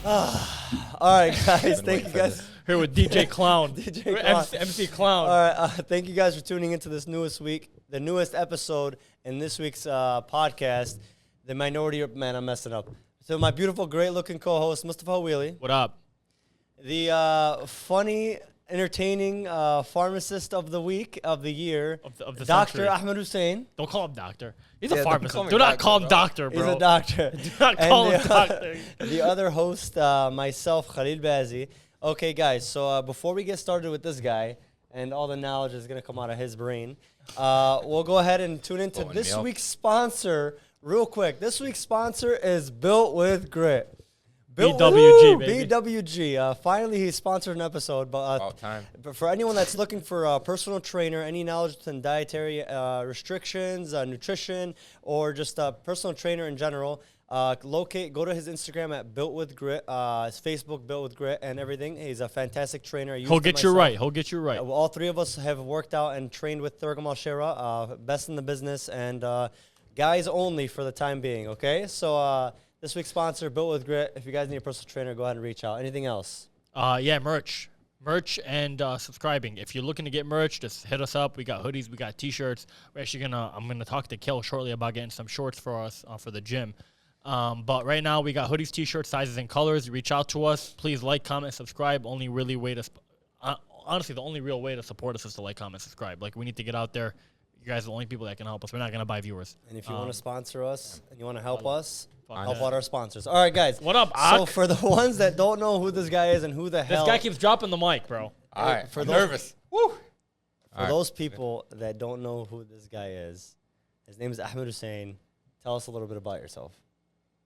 All right, guys. Thank you guys. Here with DJ Clown. DJ Clown. MC Clown. All right. Thank you guys for tuning into this newest week, the newest episode in this week's podcast, The Minority. Man, I'm messing up. So my beautiful, great-looking co-host, Mustafa Wheelie. What up? The funny, entertaining pharmacist of the week, of the year, Of the Dr. century. Ahmed Hussein. Don't call him doctor. He's Yeah, a don't pharmacist. call me Do not doctor, call him bro. doctor, bro. He's a doctor. Do not call him doctor. The other host, myself, Khalil Bazi. Okay, guys, so before we get started with this guy, and all the knowledge is going to come out of his brain, we'll go ahead and tune into Blowing this me up. week's sponsor real quick. This week's sponsor is Built with Grit. Built BWG, with, baby. BWG. Finally, he sponsored an episode. But About time. but for anyone that's looking for a personal trainer, any knowledge in dietary restrictions, nutrition, or just a personal trainer in general, go to his Instagram at Built with Grit, his Facebook Built with Grit, and everything. He's a fantastic trainer. He'll get you right. He'll get you right. All three of us have worked out and trained with Thurgam Al-Shira, best in the business, and guys only for the time being, okay? So this week's sponsor, Built with Grit. If you guys need a personal trainer, go ahead and reach out. Anything else? Yeah, merch and subscribing. If you're looking to get merch, just hit us up. We got hoodies, we got t-shirts. I'm gonna talk to Kel shortly about getting some shorts for us for the gym. But right now we got hoodies, t-shirts, sizes, and colors. Reach out to us. Please like, comment, subscribe. Only really way to honestly, the only real way to support us is to like, comment, subscribe. Like, we need to get out there. You guys are the only people that can help us. We're not gonna buy viewers. And if you want to sponsor us and you want to help us, Fuck help yeah. out our sponsors. All right, guys. What up, So Ak? for the ones that don't know who this guy is and who the This hell, guy keeps dropping the mic, bro. All right. for I'm those- nervous. Woo. for those people that don't know who this guy is, his name is Ahmed Hussein. Tell us a little bit about yourself.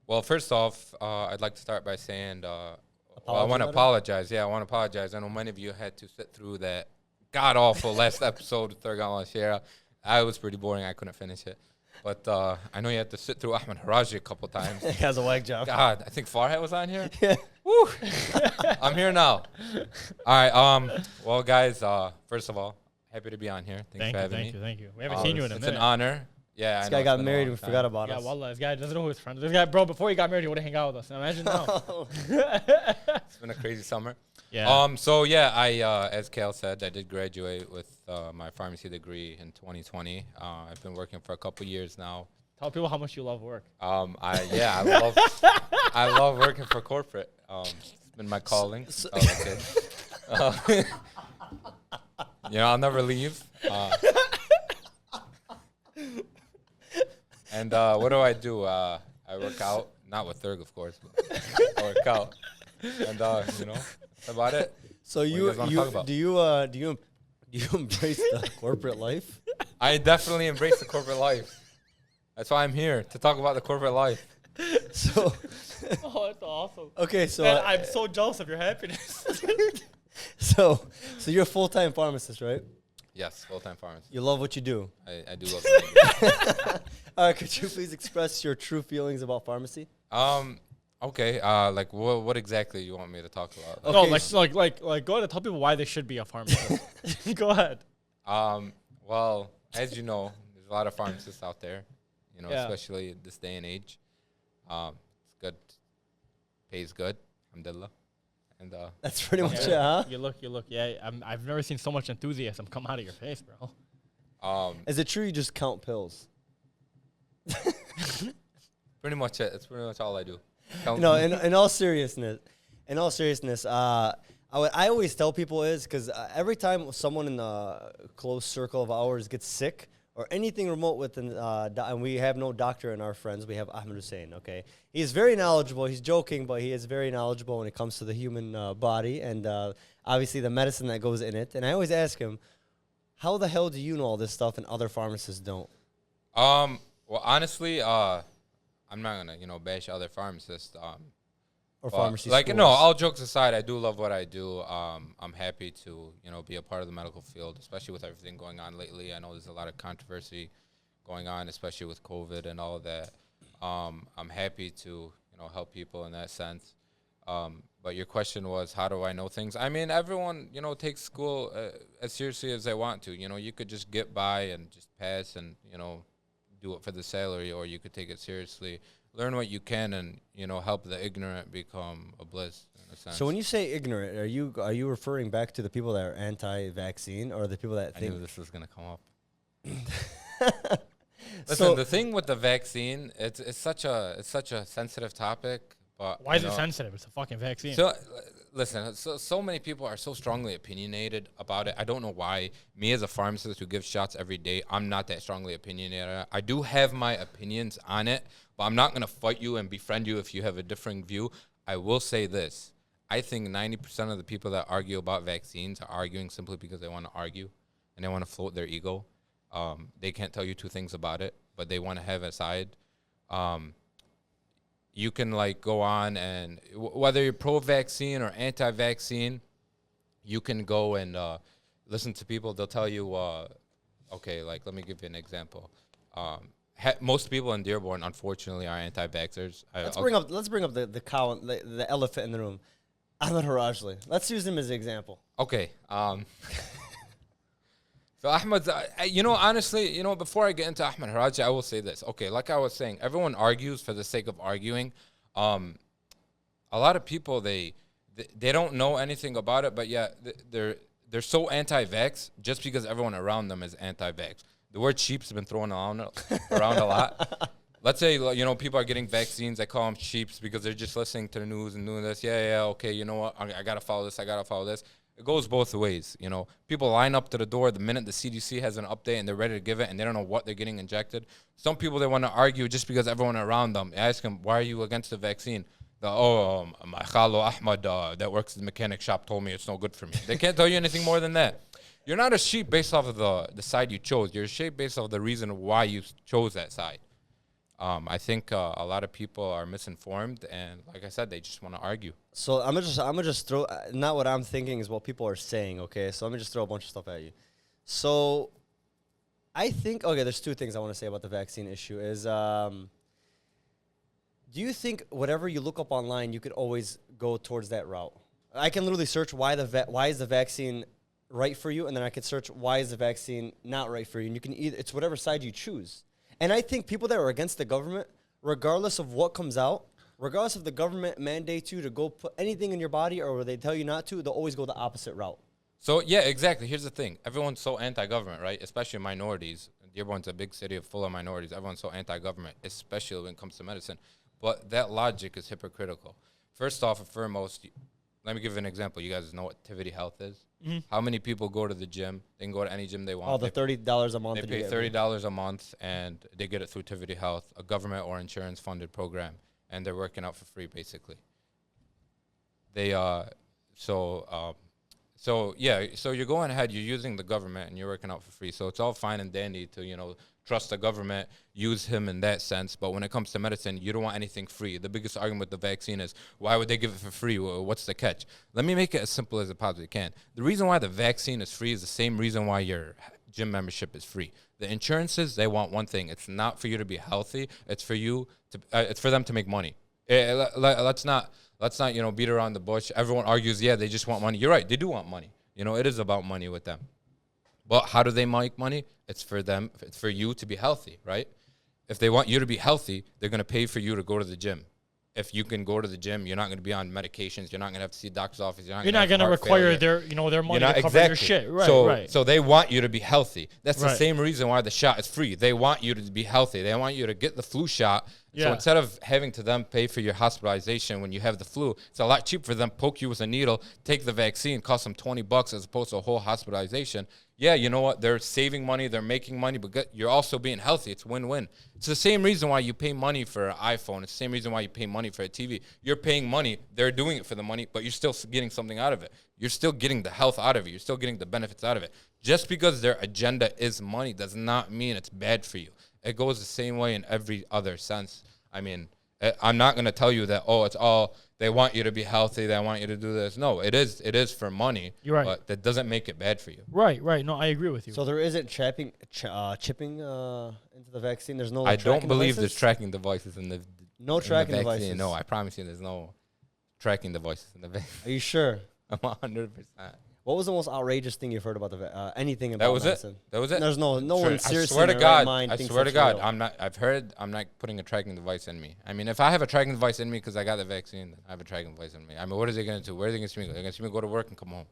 Well, first off, I'd like to start by saying I Apology want to letter? apologize. Yeah, I want to apologize. I know many of you had to sit through that god-awful last episode with Thurgam Al-Shira. I was pretty boring. I couldn't finish it. But I know you had to sit through Ahmed Haraji a couple times. He has a wag job. God, I think Farhat was on here. Yeah. Woo. I'm here now. All right. Well, guys, first of all, happy to be on here. Thanks for having me. Thank you. We haven't seen you in a It's minute. an honor. Yeah, This I know guy it's got been a married long and we time. forgot about Yeah, us. wallah, this guy doesn't know who his friend is. This guy, bro, before he got married, he would hang out with us. Now imagine now. It's been a crazy summer. Yeah. So yeah, I as Kale said, I did graduate with my pharmacy degree in 2020. I've been working for a couple years now. Tell people how much you love work. I love working for corporate. It's been my calling. since I was a kid. I'll never leave. And what do? I work out, not with Thurg, of course, but I work out. And that's about it. So What do you guys wanna talk about? do you embrace the corporate life? I definitely embrace the corporate life. That's why I'm here, to talk about the corporate life. So Oh, that's awesome. okay, so Man, I'm so jealous of your happiness. so you're a full-time pharmacist, right? Yes, full-time pharmacist. You love what you do. I do love it. All right, could you please express your true feelings about pharmacy? Okay, like what exactly you want me to talk about? Okay, No, like, go ahead and tell people why they should be a pharmacist. Go ahead. Well, as you know, there's a lot of pharmacists out there, Yeah. especially this day and age. It's good, pays good, alhamdulillah. And That's pretty much it, Yeah. huh? You look. Yeah, I've never seen so much enthusiasm come out of your face, bro. Is it true you just count pills? pretty much it. That's pretty much all I do. No, in all seriousness, I always tell people is because every time someone in the close circle of ours gets sick or anything remote within, and we have no doctor in our friends, we have Ahmed Hussein. Okay, he's very knowledgeable. He's joking, but he is very knowledgeable when it comes to the human body and obviously the medicine that goes in it. And I always ask him, how the hell do you know all this stuff and other pharmacists don't? Well, honestly, I'm not gonna bash other pharmacists. Or But, pharmacy like schools? no, all jokes aside, I do love what I do. I'm happy to be a part of the medical field, especially with everything going on lately. I know there's a lot of controversy going on, especially with COVID and all of that. I'm happy to help people in that sense. But your question was, how do I know things? I mean, everyone takes school as seriously as they want to. You could just get by and just pass and do it for the salary, or you could take it seriously. Learn what you can, and help the ignorant become a bliss. In a sense. So when you say ignorant, are you referring back to the people that are anti-vaccine, or the people that I think knew this was gonna come up. Listen, the thing with the vaccine, it's such a sensitive topic. But why is it sensitive? It's a fucking vaccine. So, listen, so many people are so strongly opinionated about it. I don't know why. Me as a pharmacist who gives shots every day, I'm not that strongly opinionated. I do have my opinions on it, but I'm not going to fight you and befriend you if you have a different view. I will say this. I think 90% of the people that argue about vaccines are arguing simply because they want to argue and they want to float their ego. They can't tell you two things about it, but they want to have a side. You can go on and whether you're pro-vaccine or anti-vaccine, you can go and listen to people. They'll tell you, okay, let me give you an example. Most people in Dearborn, unfortunately, are anti-vaxxers. Let's bring up the cow, the elephant in the room, Ahmed Hussein. Let's use him as an example. Okay. So Ahmed, honestly, before I get into Ahmed Haraji, I will say this. Okay, like I was saying, everyone argues for the sake of arguing. A lot of people, they don't know anything about it, but yeah, they're so anti-vax just because everyone around them is anti-vax. The word sheep's been thrown around a lot. Let's say, people are getting vaccines. I call them sheeps because they're just listening to the news and doing this. Yeah, okay, you know what? I got to follow this. I got to follow this. It goes both ways, People line up to the door the minute the CDC has an update and they're ready to give it, and they don't know what they're getting injected. Some people, they want to argue just because everyone around them. I ask them, why are you against the vaccine? My khalo Ahmed that works in the mechanic shop told me it's no good for me. They can't tell you anything more than that. You're not a sheep based off of the side you chose. You're a sheep based off of the reason why you chose that side. I think a lot of people are misinformed, and like I said, they just want to argue. So I'm gonna just throw not what I'm thinking is what people are saying. Okay, so let me just throw a bunch of stuff at you. So I think there's two things I want to say about the vaccine issue. Is do you think whatever you look up online, you could always go towards that route? I can literally search why is the vaccine right for you, and then I could search why is the vaccine not right for you, and you can it's whatever side you choose. And I think people that are against the government, regardless of what comes out, regardless if the government mandates you to go put anything in your body or they tell you not to, they'll always go the opposite route. So, yeah, exactly. Here's the thing. Everyone's so anti-government, right? Especially minorities. Dearborn's a big city full of minorities. Everyone's so anti-government, especially when it comes to medicine. But that logic is hypocritical. First off and foremost, let me give you an example. You guys know what Tivity Health is? Mm-hmm. How many people go to the gym? They can go to any gym they want. Oh, the $30 a month. They pay $30 a month, and they get it through Tivity Health, a government or insurance-funded program, and they're working out for free, basically. So you're going ahead, you're using the government, and you're working out for free. So it's all fine and dandy to, trust the government, use him in that sense. But when it comes to medicine, you don't want anything free. The biggest argument with the vaccine is, why would they give it for free? What's the catch? Let me make it as simple as it possibly can. The reason why the vaccine is free is the same reason why your gym membership is free. The insurances, they want one thing. It's not for you to be healthy. It's for you to. It's for them to make money. Let's not beat around the bush. Everyone argues, yeah, they just want money. You're right. They do want money. It is about money with them. But how do they make money? It's for them. It's for you to be healthy, right? If they want you to be healthy, they're going to pay for you to go to the gym. If you can go to the gym, you're not going to be on medications. You're not going to have to see a doctor's office. You're not going to require their money to cover your shit. Right, So they want you to be healthy. That's the same reason why the shot is free. They want you to be healthy. They want you to get the flu shot. Yeah. So instead of having to them pay for your hospitalization when you have the flu, it's a lot cheaper for them poke you with a needle, take the vaccine, cost them $20 as opposed to a whole hospitalization. Yeah, you know what? They're saving money, they're making money, but you're also being healthy. It's win-win. It's the same reason why you pay money for an iPhone. It's the same reason why you pay money for a TV. You're paying money. They're doing it for the money, but you're still getting something out of it. You're still getting the health out of it. You're still getting the benefits out of it. Just because their agenda is money does not mean it's bad for you. It goes the same way in every other sense. I mean, I'm not going to tell you that, it's all, they want you to be healthy, they want you to do this. No, it is for money. You're right. But that doesn't make it bad for you. Right. No, I agree with you. So there isn't chipping into the vaccine? There's no I don't believe there's tracking devices in the No tracking devices? No, I promise you there's no tracking devices in the vaccine. Are you sure? I'm 100%. What was the most outrageous thing you've heard about anything about That was medicine? it. That was it. There's no one seriously. I swear to in their right God. mind I thinks swear to that's God. real. I'm not putting a tracking device in me. I mean, if I have a tracking device in me because I got the vaccine, then I have a tracking device in me. I mean, what is it going to do? Where are they going to see me go? They're going to see me go to work and come home.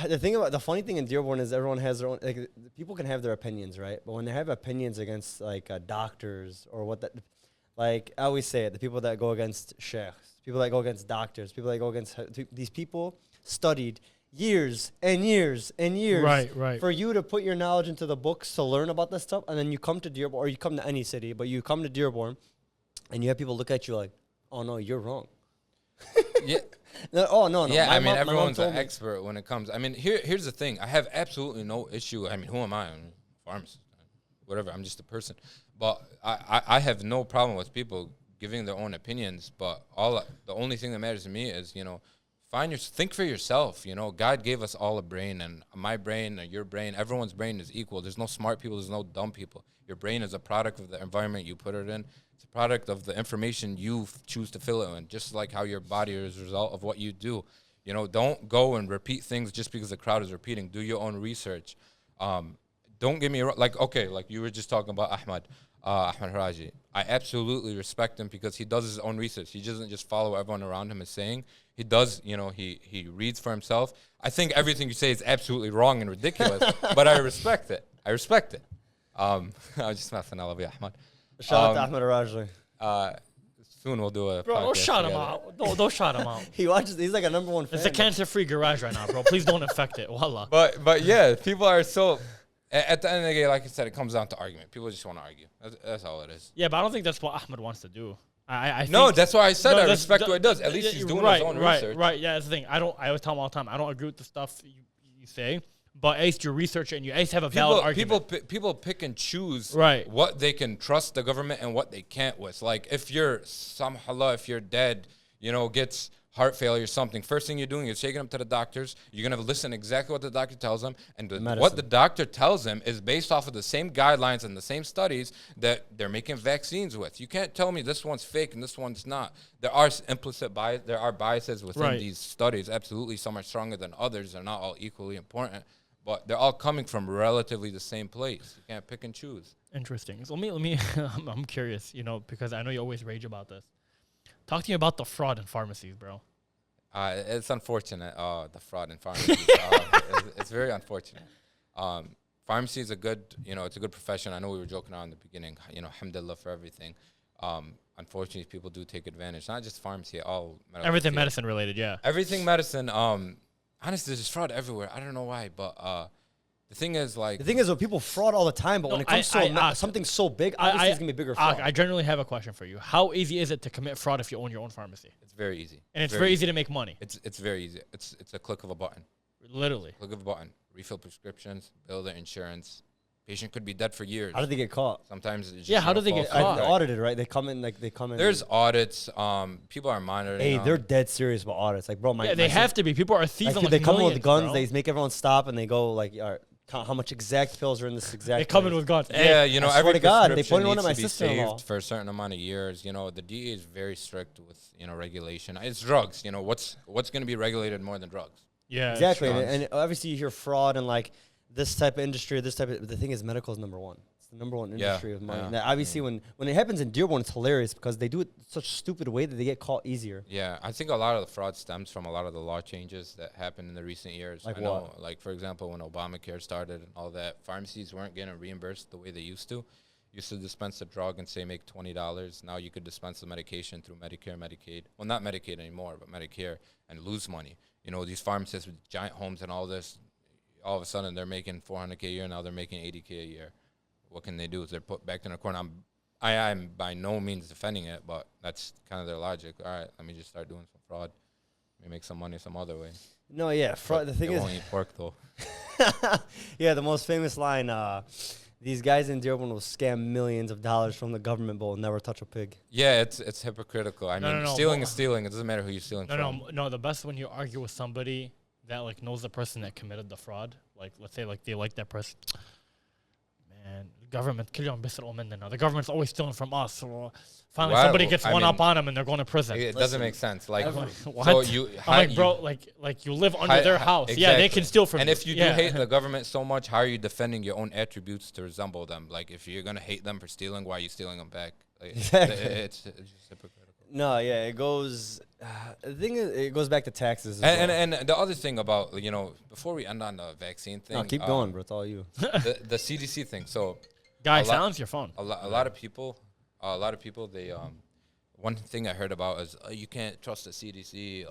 The funny thing in Dearborn is everyone has their own. Like, people can have their opinions, right? But when they have opinions against like doctors or what that, like I always say it, the people that go against sheikhs, people that go against doctors, people that go against these people studied years and years and years, Right. for you to put your knowledge into the books to learn about this stuff, and then you come to Dearborn or you come to any city, but you come to Dearborn, and you have people look at you like, "Oh no, you're wrong." Yeah. No, oh no. Yeah, My I mean, mom everyone's told an me. expert when it comes. I mean, here's the thing. I have absolutely no issue. I mean, who am I? I'm a pharmacist. Whatever. I'm just a person. But I have no problem with people giving their own opinions. But the only thing that matters to me is, think for yourself. God gave us all a brain, and my brain or your brain, everyone's brain is equal. There's no smart people. There's no dumb people. Your brain is a product of the environment you put it in. It's a product of the information you choose to fill it in, just like how your body is a result of what you do. Don't go and repeat things just because the crowd is repeating. Do your own research. Don't get me wrong. Like you were just talking about Ahmed Haraji. I absolutely respect him because he does his own research. He doesn't just follow what everyone around him is saying. He does, he reads for himself. I think everything you say is absolutely wrong and ridiculous, but I respect it. I was just messing. I love you, Ahmed. Shout out to Ahmed Rajli. Soon we'll do a Bro, don't podcast shout him together. out. Don't shout him out. He watches. He's like a number one fan. It's a cancer-free garage right now, bro. Please don't infect it. Wallah. But yeah, people are so. At the end of the day, like I said, it comes down to argument. People just want to argue. That's all it is. Yeah, but I don't think that's what Ahmed wants to do. I No, think, that's why I said I that's- respect what he does. At least he's doing his own research. Right. Yeah, that's the thing. I always tell him all the time. I don't agree with the stuff you say, but at least you research it and you at least have a valid argument. People pick and choose Right. what they can trust the government and what they can't with. Like if your dad, gets heart failure or something, first thing you're doing is taking him to the doctors. You're going to listen exactly what the doctor tells him. And what the doctor tells him is based off of the same guidelines and the same studies that they're making vaccines with. You can't tell me this one's fake and this one's not. There are implicit bias. There are biases within these studies. Absolutely. Some are stronger than others. They're not all equally important. But they're all coming from relatively the same place. You can't pick and choose. Interesting. So let me I'm curious, because I know you always rage about this. Talk to me about the fraud in pharmacies, bro. It's unfortunate, the fraud in pharmacies. It's very unfortunate. Pharmacy is a good, it's a good profession. I know we were joking around in the beginning, alhamdulillah for everything. Unfortunately, people do take advantage. Not just pharmacy, all medical Everything field. medicine related, yeah. Everything medicine. Honestly, there's fraud everywhere. I don't know why, but the thing is, like... The thing is, people fraud all the time, but when it comes to something so big, obviously it's going to be bigger fraud. I generally have a question for you. How easy is it to commit fraud if you own your own pharmacy? It's very easy. And it's very easy to make money. It's very easy. It's a click of a button. Literally. Click of a button. Refill prescriptions, bill their insurance. Patient could be dead for years. How did they get caught? Sometimes it's just, Yeah, how do they get caught? Audited, right? They come in. There's audits. People are monitoring. Hey, they're dead serious about audits. Like, bro, they have to be. People are thieving they come in with millions, guns. bro. They make everyone stop, and they go like, all right, count how much exact pills are in this exact. They come in place. with guns. Yeah, I swear every to God, they prescription put one of needs my to be sister-in-law. saved for a certain amount of years. The DEA is very strict with regulation. It's drugs. What's going to be regulated more than drugs? Yeah, exactly. Drugs. And obviously you hear fraud and like this type of industry, this type of. The thing is, medical is number one. It's the number one industry of money. Yeah. And obviously, when it happens in Dearborn, it's hilarious because they do it such a stupid way that they get caught easier. Yeah, I think a lot of the fraud stems from a lot of the law changes that happened in the recent years. Like I know, what? like for example, when Obamacare started and all that, pharmacies weren't getting reimbursed the way they used to. Used to dispense a drug and say make $20. Now you could dispense the medication through Medicare, Medicaid. Well, not Medicaid anymore, but Medicare, and lose money. These pharmacists with giant homes and all this, all of a sudden they're making $400K a year. Now they're making $80K a year. What can they do? Is they're put back in a corner. I am by no means defending it, but that's kind of their logic. All right, let me just start doing some fraud. Let me make some money some other way. No, yeah, fraud. The thing they is, won't eat pork though. yeah, the most famous line. These guys in Dearborn will scam millions of dollars from the government, but will never touch a pig. Yeah, it's hypocritical. I mean, stealing is stealing. It doesn't matter who you're stealing from. No. The best when you argue with somebody that like knows the person that committed the fraud. Like, let's say like they like that person. Man, government كل يوم بيسرقوا مننا. The government's always stealing from us. So finally, Why- somebody gets I one mean, up on them and they're going to prison. It doesn't Listen, make sense. Like, What? so you, I'm like, bro, like you live under their house. Yeah, they can steal from and you. if you do hate the government so much, how are you defending your own attributes to resemble them? Like, if you're gonna hate them for stealing, why are you stealing them back? Like, Exactly. it's just hypocritical. No, yeah, it goes. The thing is, it goes back to taxes. As well. And the other thing about, before we end on the vaccine thing, No, keep going, bro. It's all you. the CDC thing. So Guys, a lot- silence your phone. a lot of people, they one thing I heard about is you can't trust the CDC.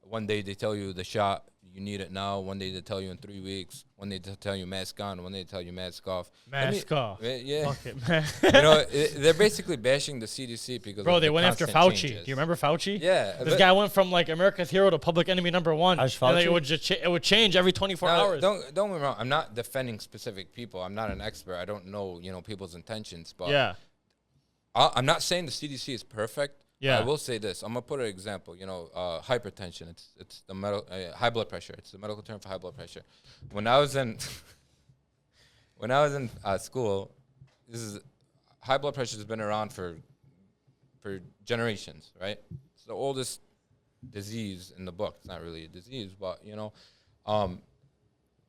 One day they tell you the shot, you need it now. One day they tell you in 3 weeks. One day they tell you mask on. One day they tell you mask off. Mask off. Yeah. Fuck it, man. They're basically bashing the CDC because Bro, of they the went after constant Fauci. changes. Do you remember Fauci? Yeah. This but- guy went from like America's hero to public enemy number one. Ash And, like, it Fauci? would just it would change every 24 Now, hours. Don't get me wrong. I'm not defending specific people. I'm not an expert. I don't know, people's intentions. But Yeah. I'm not saying the CDC is perfect. Yeah. I will say this. I'm gonna put an example. Hypertension. It's the high blood pressure. It's the medical term for high blood pressure. When I was in school, high blood pressure has been around for generations, right? It's the oldest disease in the book. It's not really a disease, but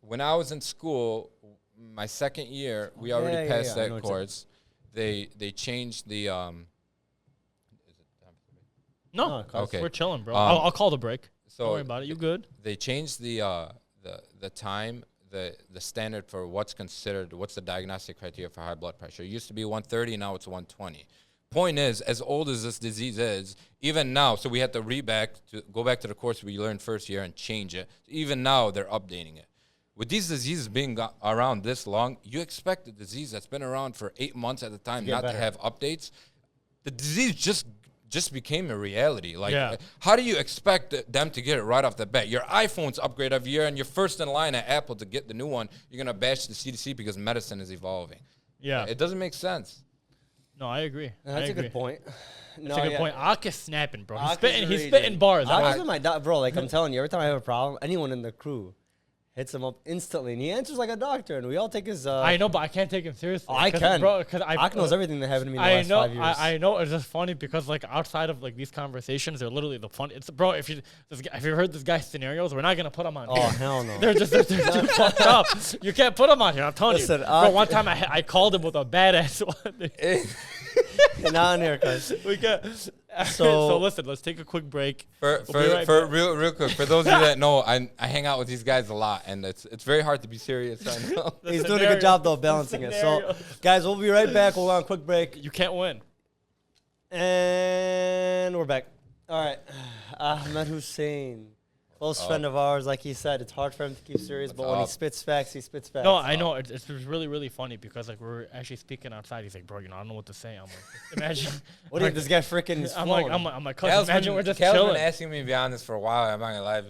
when I was in school, my second year, we already passed I know that what you're course. They changed the No, Okay. we're chilling, bro. Um, I'll call the break. so Don't worry about it. You good? they changed the time, the standard for what's the diagnostic criteria for high blood pressure. It used to be 130, now it's 120. Point is, as old as this disease is, even now, so we had to go back to the course we learned first year and change it. Even now, they're updating it. With these diseases being around this long, you expect a disease that's been around for 8 months at a time get not better. to have updates. The disease just became a reality. Like, Yeah. how do you expect them to get it right off the bat? Your iPhones upgrade every year, and you're first in line at Apple to get the new one. You're gonna bash the CDC because medicine is evolving. Yeah. It doesn't make sense. No, I agree. That's I a agree. good point. That's a good point. Ak is snapping, bro. He's Ak is spitting. He's really spitting doing- bars. Ak Ak- is my bro. Like I'm telling you, every time I have a problem, anyone in the crew hits him up instantly, and he answers like a doctor, and we all take his. I know, but I can't take him seriously. Oh, I can. bro. Because Ak knows everything that happened to me in the I last know, 5 years. I know. It's just funny because like outside of like these conversations, they're literally the fun. It's bro. If you heard this guy's scenarios, we're not gonna put them on. Oh here. hell no. They're too fucked up. You can't put them on here. I'm telling Listen, you. Bro, one time I called him with a badass one. Not on here, cuz. We got So- so listen. Let's take a quick break. For We'll be right for back. real quick, for those of you that know, I hang out with these guys a lot, and it's very hard to be serious. I know. He's doing a good job though balancing it. So, scenarios. guys, we'll be right back. We'll go on a quick break, You can't win. and we're back. All right, Ahmed Hussein, close friend of ours. Like he said, it's hard for him to keep serious, but when he up? spits facts, he spits facts. No, I know. It's really, really funny because like we're actually speaking outside. He's like, bro, I don't know what to say. I'm like, imagine. What do you? This guy freaking is I'm flowing. like, I'm like, cuz imagine we're just Cal's chilling. been asking me to be on this for a while. I'm not gonna lie.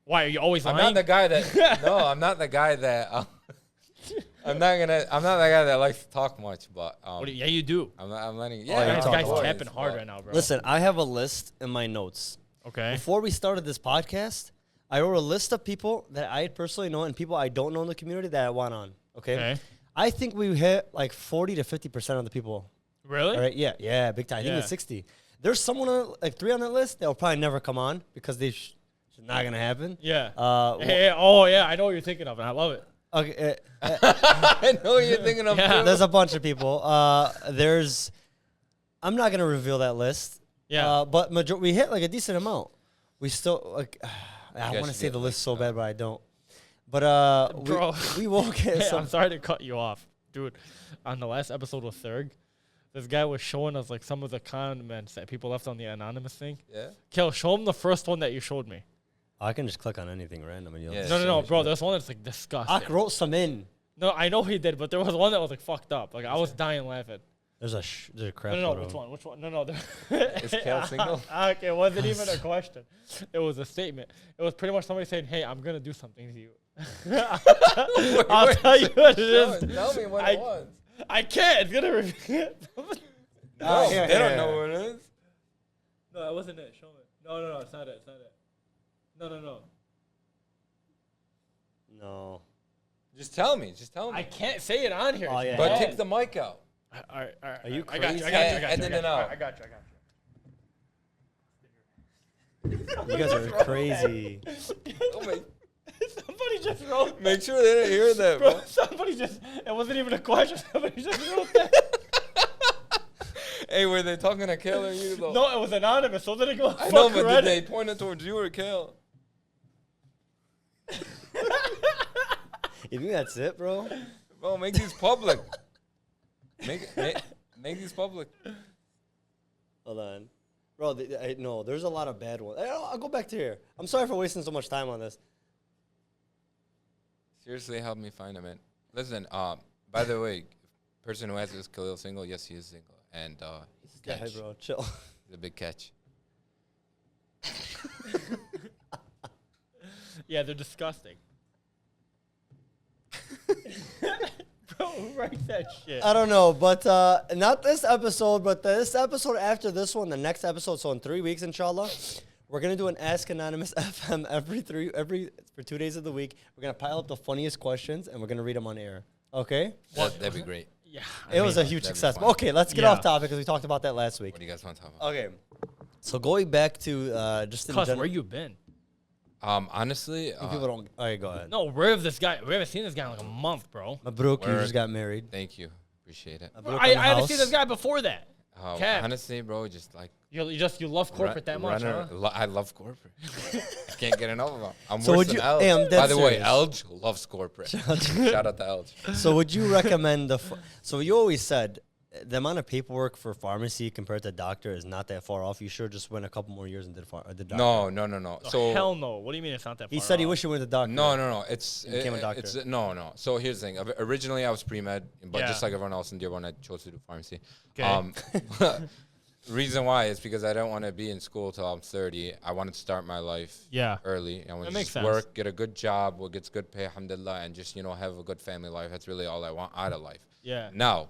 Why are you always I'm lying? not the guy that. No, I'm not the guy that. I'm not the guy that likes to talk much, but Yeah, you do. I'm letting. you're Yeah, This talking guy's about it. tapping hard right now, bro. Listen, I have a list in my notes. Okay. Before we started this podcast, I wrote a list of people that I personally know and people I don't know in the community that I want on. Okay. Okay. I think we hit like 40 to 50% of the people. Really? All right. Yeah. Big time. I think Yeah. it's 60. There's someone like 3 on that list that will probably never come on because it's not going to happen. Yeah. Uh, Oh yeah, I know what you're thinking of, and I love it. Okay. I know what you're thinking of. Yeah. too. There's a bunch of people. I'm not going to reveal that list. Yeah. But we hit like a decent amount. We still like. I guys want to should say get the list like, so bad, but I don't. But Bro. we will get Hey, some. I'm sorry to cut you off, dude. On the last episode with Thurg, this guy was showing us like some of the comments that people left on the anonymous thing. Yeah. Kel, show him the first one that you showed me. I can just click on anything random and you'll. Yeah. No, so bro. There's one that's like disgusting. I wrote some in. No, I know he did, but there was one that was like fucked up. Like I was dying laughing. There's a crap. No, photo. which one? Which one? No. Is Kel single? Okay, it wasn't even a question. It was a statement. It was pretty much somebody saying, "Hey, I'm gonna do something to you." I'll tell you what it is. Tell me what I- it was. I can't. It's gonna repeat. No, here, they don't here. know what it is. No, that wasn't it. Show me. No, it's not it. It's not it. No. No. Just tell me. Just tell me. I can't say it on here. Oh, yeah. But take the mic out. All right. Are you I got crazy? you. I got you. I got And you. then out. I got you. You guys are crazy. Somebody just wrote. Make sure they didn't hear that, Bro, bro. somebody just. It wasn't even a question. Somebody just wrote that. Hey, were they talking to Kale or you, though? No, it was anonymous. So did it go? I know, but did they point it towards you or Kale? You think that's it, bro? Bro, make these public. Make these public. Hold on. Bro, no, there's a lot of bad ones. I'll go back to here. I'm sorry for wasting so much time on this. Seriously, help me find him, man. Listen, by the way, person who asks is Khalil single? Yes, he is single. And he's a Yeah, catch. bro, chill. He's a big catch. Yeah, they're disgusting. Bro, who writes that shit? I don't know, but not this episode, but this episode after this one, the next episode. So in 3 weeks, inshallah, we're gonna do an Ask Anonymous FM for 2 days of the week. We're gonna pile up the funniest questions and we're gonna read them on air. Okay? That'd be great. Yeah. It was a huge that'd be success. fun. Okay, let's get Yeah. off topic because we talked about that last week. What do you guys want to talk about? Okay, so going back to just in Cuz, general, where you been? Honestly, people don't. All right, go ahead. No, where have this guy? We haven't seen this guy in like a month, bro. Mabruk, you Word. just got married. thank you. Appreciate it. Mabruk I on the hadn't seen house. this guy before that. Cap. Honestly, bro, just like You love corporate that much, huh? I love corporate. I can't get enough of them. I'm So worse would than you- Elge. hey, I'm dead By the way, serious. Elge loves corporate. Shout out to Elge. So would you recommend so you always said the amount of paperwork for pharmacy compared to doctor is not that far off. You sure just went a couple more years and did the doctor. No. Oh, So hell no. What do you mean it's not that far He said he off? wished he went to doctor. no. It's became a doctor. It's no. So here's the thing. Originally, I was pre-med, but Yeah. just like everyone else in Dearborn, I chose to do pharmacy. Okay. Reason why is because I don't want to be in school till I'm 30. I wanted to start my life Yeah. early. I want That to makes just sense. work, get a good job, what gets good pay, alhamdulillah, and just have a good family life. That's really all I want out of life. Yeah. Now,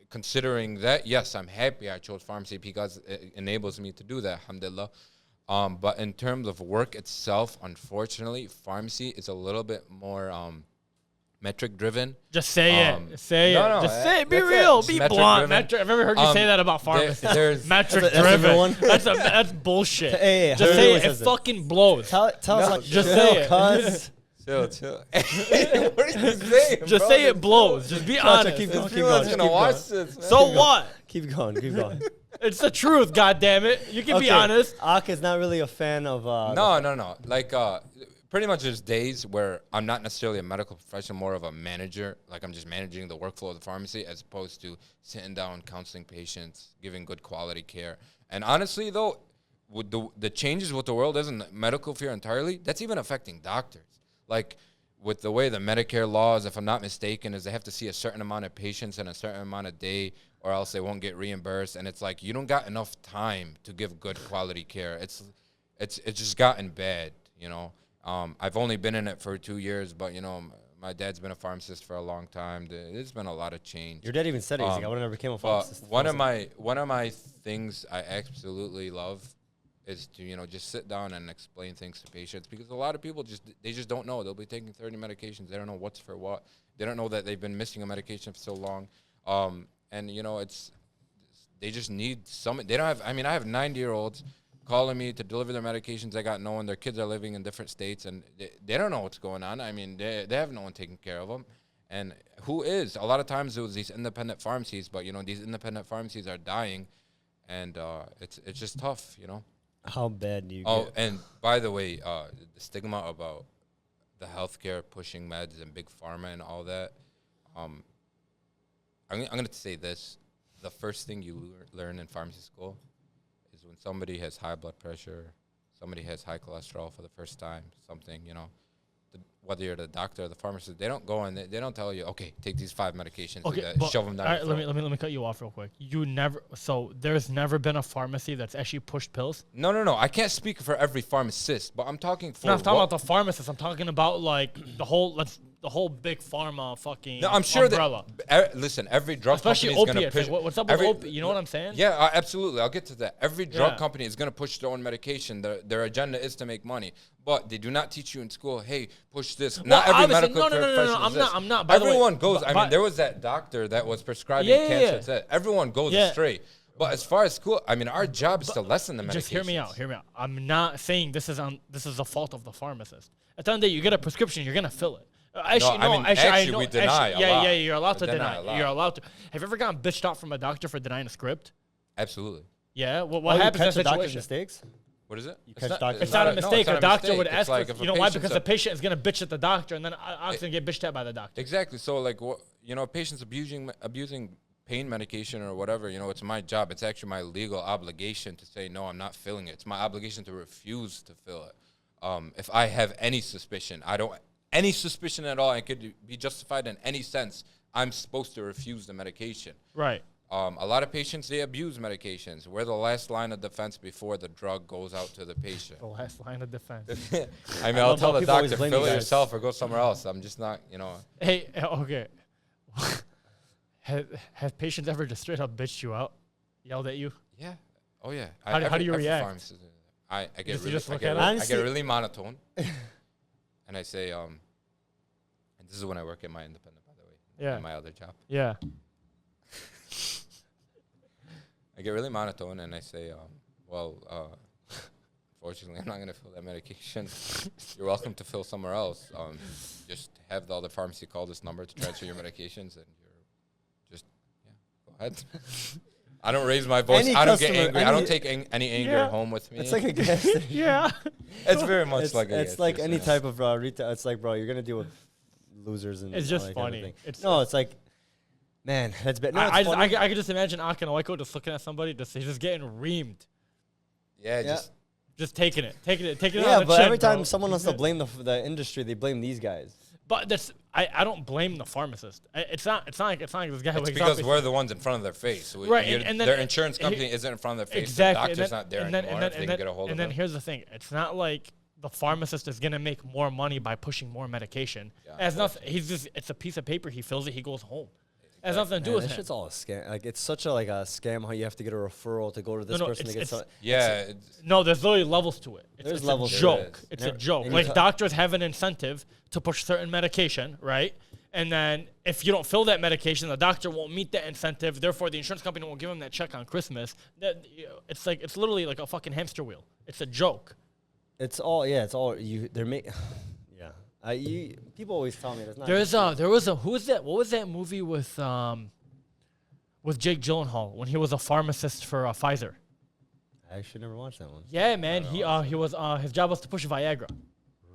considering that, yes, I'm happy I chose pharmacy because it enables me to do that, alhamdulillah. But in terms of work itself, unfortunately, pharmacy is a little bit more metric driven. Just say it. Say no, it. no, Just say it. Be that's it. real. Just Be metric blunt. driven. I've never heard you say that about There- pharmacy. there's- Metric That's a good driven. one. That's bullshit. Hey, just how say do it. we It says it? fucking blows. Tell us like just chill, say it. cuz. Chill. what are you saying? Just bro? say it blows. Just be honest. keep going, These keep people going, that's keep gonna going. watch this, man. So what? Keep going. It's the truth, goddammit. You can be honest. Ak is not really a fan of. No. Like, pretty much there's days where I'm not necessarily a medical professional, more of a manager. Like, I'm just managing the workflow of the pharmacy as opposed to sitting down, counseling patients, giving good quality care. And honestly, though, with the changes with the world isn't medical fear entirely. That's even affecting doctors. Like, with the way the Medicare laws, if I'm not mistaken, is they have to see a certain amount of patients in a certain amount of day, or else they won't get reimbursed. And it's like you don't got enough time to give good quality care. It's just gotten bad, I've only been in it for 2 years, but my dad's been a pharmacist for a long time. There's been a lot of change. Your dad even said it. He's like, I would have never became a pharmacist. One of my things I absolutely love is to just sit down and explain things to patients, because a lot of people just don't know. They'll be taking 30 medications. They don't know what's for what. They don't know that they've been missing a medication for so long. And they just need some. They don't have. I mean, I have 90-year-olds calling me to deliver their medications. They got no one. Their kids are living in different states, and they don't know what's going on. I mean, they have no one taking care of them. And who is? A lot of times it was these independent pharmacies, but these independent pharmacies are dying, and it's just tough, How bad do you Oh, get? and by the way, the stigma about the healthcare pushing meds and big pharma and all that. I'm going to say this: the first thing you learn in pharmacy school is when somebody has high blood pressure, somebody has high cholesterol for the first time, something, whether you're the doctor or the pharmacist, they don't go and they don't tell you, okay, take these 5 medications, do that, shove them down. All right, your throat. let me cut you off real quick. There's never been a pharmacy that's actually pushed pills. No. I can't speak for every pharmacist, but I'm talking for. No, I'm talking about the pharmacist. I'm talking about like the whole. the whole big pharma fucking No, I'm sure umbrella. Listen, every drug Especially company is going to opiates. push. Like, what's up with opiates? You know what I'm saying? Yeah, absolutely. I'll get to that. Every drug Yeah. company is going to push their own medication. Their agenda is to make money, but they do not teach you in school. Hey, push this. Well, Not every obviously- medical professional. I'm not. I'm not. By the way, Everyone goes. but- I mean, there was that doctor that was prescribing Yeah, cancer. yeah. Said everyone goes Yeah. astray. But as far as school, I mean, our job is to lessen the medication. Just hear me out. Hear me out. I'm not saying this is the fault of the pharmacist. At the end of the day, you get a prescription, you're gonna fill it. Actually, I mean, actually, we deny a yeah, lot. yeah, you're allowed to We deny a deny. lot. You're allowed to. Have you ever gotten bitched out from a doctor for denying a script? Absolutely. Yeah. What Oh, you happens in catch that the doctor's situation? mistakes? What is it? catch doctors. It's not a no, mistake. it's not A doctor would mistake. ask, It's like for, if you a know why? patient's Because a- the patient is gonna bitch at the doctor, and then I'm gonna get bitched at by the doctor. Exactly. So, like, a patient's abusing pain medication or whatever, it's my job. It's actually my legal obligation to say, no, I'm not filling it. It's my obligation to refuse to fill it. If I have any suspicion, any suspicion at all, it could be justified in any sense, I'm supposed to refuse the medication. Right. A lot of patients, they abuse medications. We're the last line of defense before the drug goes out to the patient. The last line of defense. I mean, I'll love tell how the people always doctor, blame fill you it guys. yourself or go somewhere else. I'm just not, Hey, okay. Have patients ever just straight up bitched you out, yelled at you? Yeah. Oh, yeah. How do you every react? pharmacist is- I get Just- you really, just I look get at really, it? I Honestly- get really monotone. And I say, and this is when I work at my independent, by the way. Yeah. In my other job. Yeah. I get really monotone and I say, unfortunately, I'm not going to fill that medication. You're welcome to fill somewhere else. Just have the other pharmacy call this number to transfer your medications, and you're just, go ahead. I don't raise my voice. Any I don't get customer- angry. I any- don't take any anger Yeah. home with me. It's like a gas station. Yeah. It's very much It's, like a it's gas like station, any yeah. type of retail. It's like, bro, you're gonna deal with losers and It's all just that kind of funny. thing. It's It's like, man, that's bad. No, I it's funny. can just imagine Akinoiko just looking at somebody, he's just getting reamed, Yeah, Yeah. just taking it Yeah, on the but chin, every time bro. someone wants to blame the industry, they blame these guys. But that's I don't blame the pharmacist. It's not like this guy It's wakes up. because we're the ones in front of their face. Right, and then their insurance company he- isn't in front of their face. exactly. The doctor's not there anymore if they can get a hold of And then him. here's the thing: it's not like the pharmacist is gonna make more money by pushing more medication. Yeah, It has nothing. It's a piece of paper. He fills it. He goes home. It has nothing to do Man, with that him. shit's all a scam. Like it's such a scam how you have to get a referral to go to this No, person to get it's- some. Yeah, No, there's literally levels to it. There's It's levels a to it. joke. There is. It's Yeah. a joke. And Like you- doctors have an incentive to push certain medication, right? And then if you don't fill that medication, the doctor won't meet that incentive. Therefore, the insurance company won't give him that check on Christmas. It's literally like a fucking hamster wheel. It's a joke. It's all you. They're yeah. People always tell me that's not. There was a who was that? What was that movie with Jake Gyllenhaal when he was a pharmacist for Pfizer? I actually never watched that one. Yeah, man. He was his job was to push Viagra.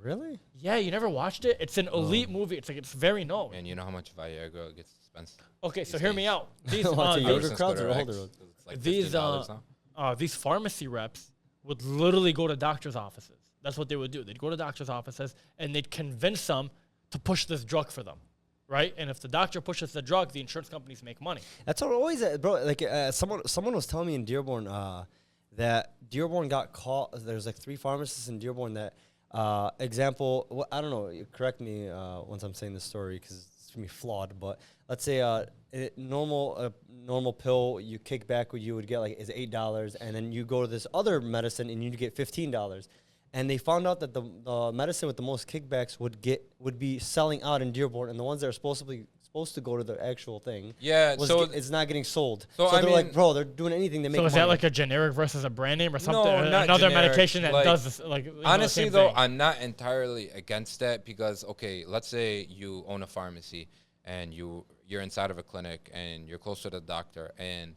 Really? Yeah, you never watched it? It's an elite movie. It's very known. and you know how much Viagra gets expensive. Okay, so these hear me days. out. These What's a these- younger crowds or older ones? It's like These, $15 now. these pharmacy reps would literally go to doctors' offices. That's what they would do. They'd go to doctors' offices and they'd convince them to push this drug for them, right? And if the doctor pushes the drug, the insurance companies make money. That's what always, bro. Like someone was telling me in Dearborn that Dearborn got caught. There's like 3 pharmacists in Dearborn that, example, I don't know. You correct me once I'm saying this story because it's gonna be flawed. But let's say normal pill you kick back what you would get like is $8, and then you go to this other medicine and you get $15. And they found out that the medicine with the most kickbacks would be selling out in Dearborn, and the ones that are supposed to go to the actual thing, Yeah, so it's not getting sold. So So I they're mean- like, bro, they're doing anything to make So is money. that like a generic versus a brand name or something? No, not Another generic, medication that like, does this, like you know, the honestly same though, thing. I'm not entirely against that because okay, let's say you own a pharmacy and you're inside of a clinic and you're close to the doctor, and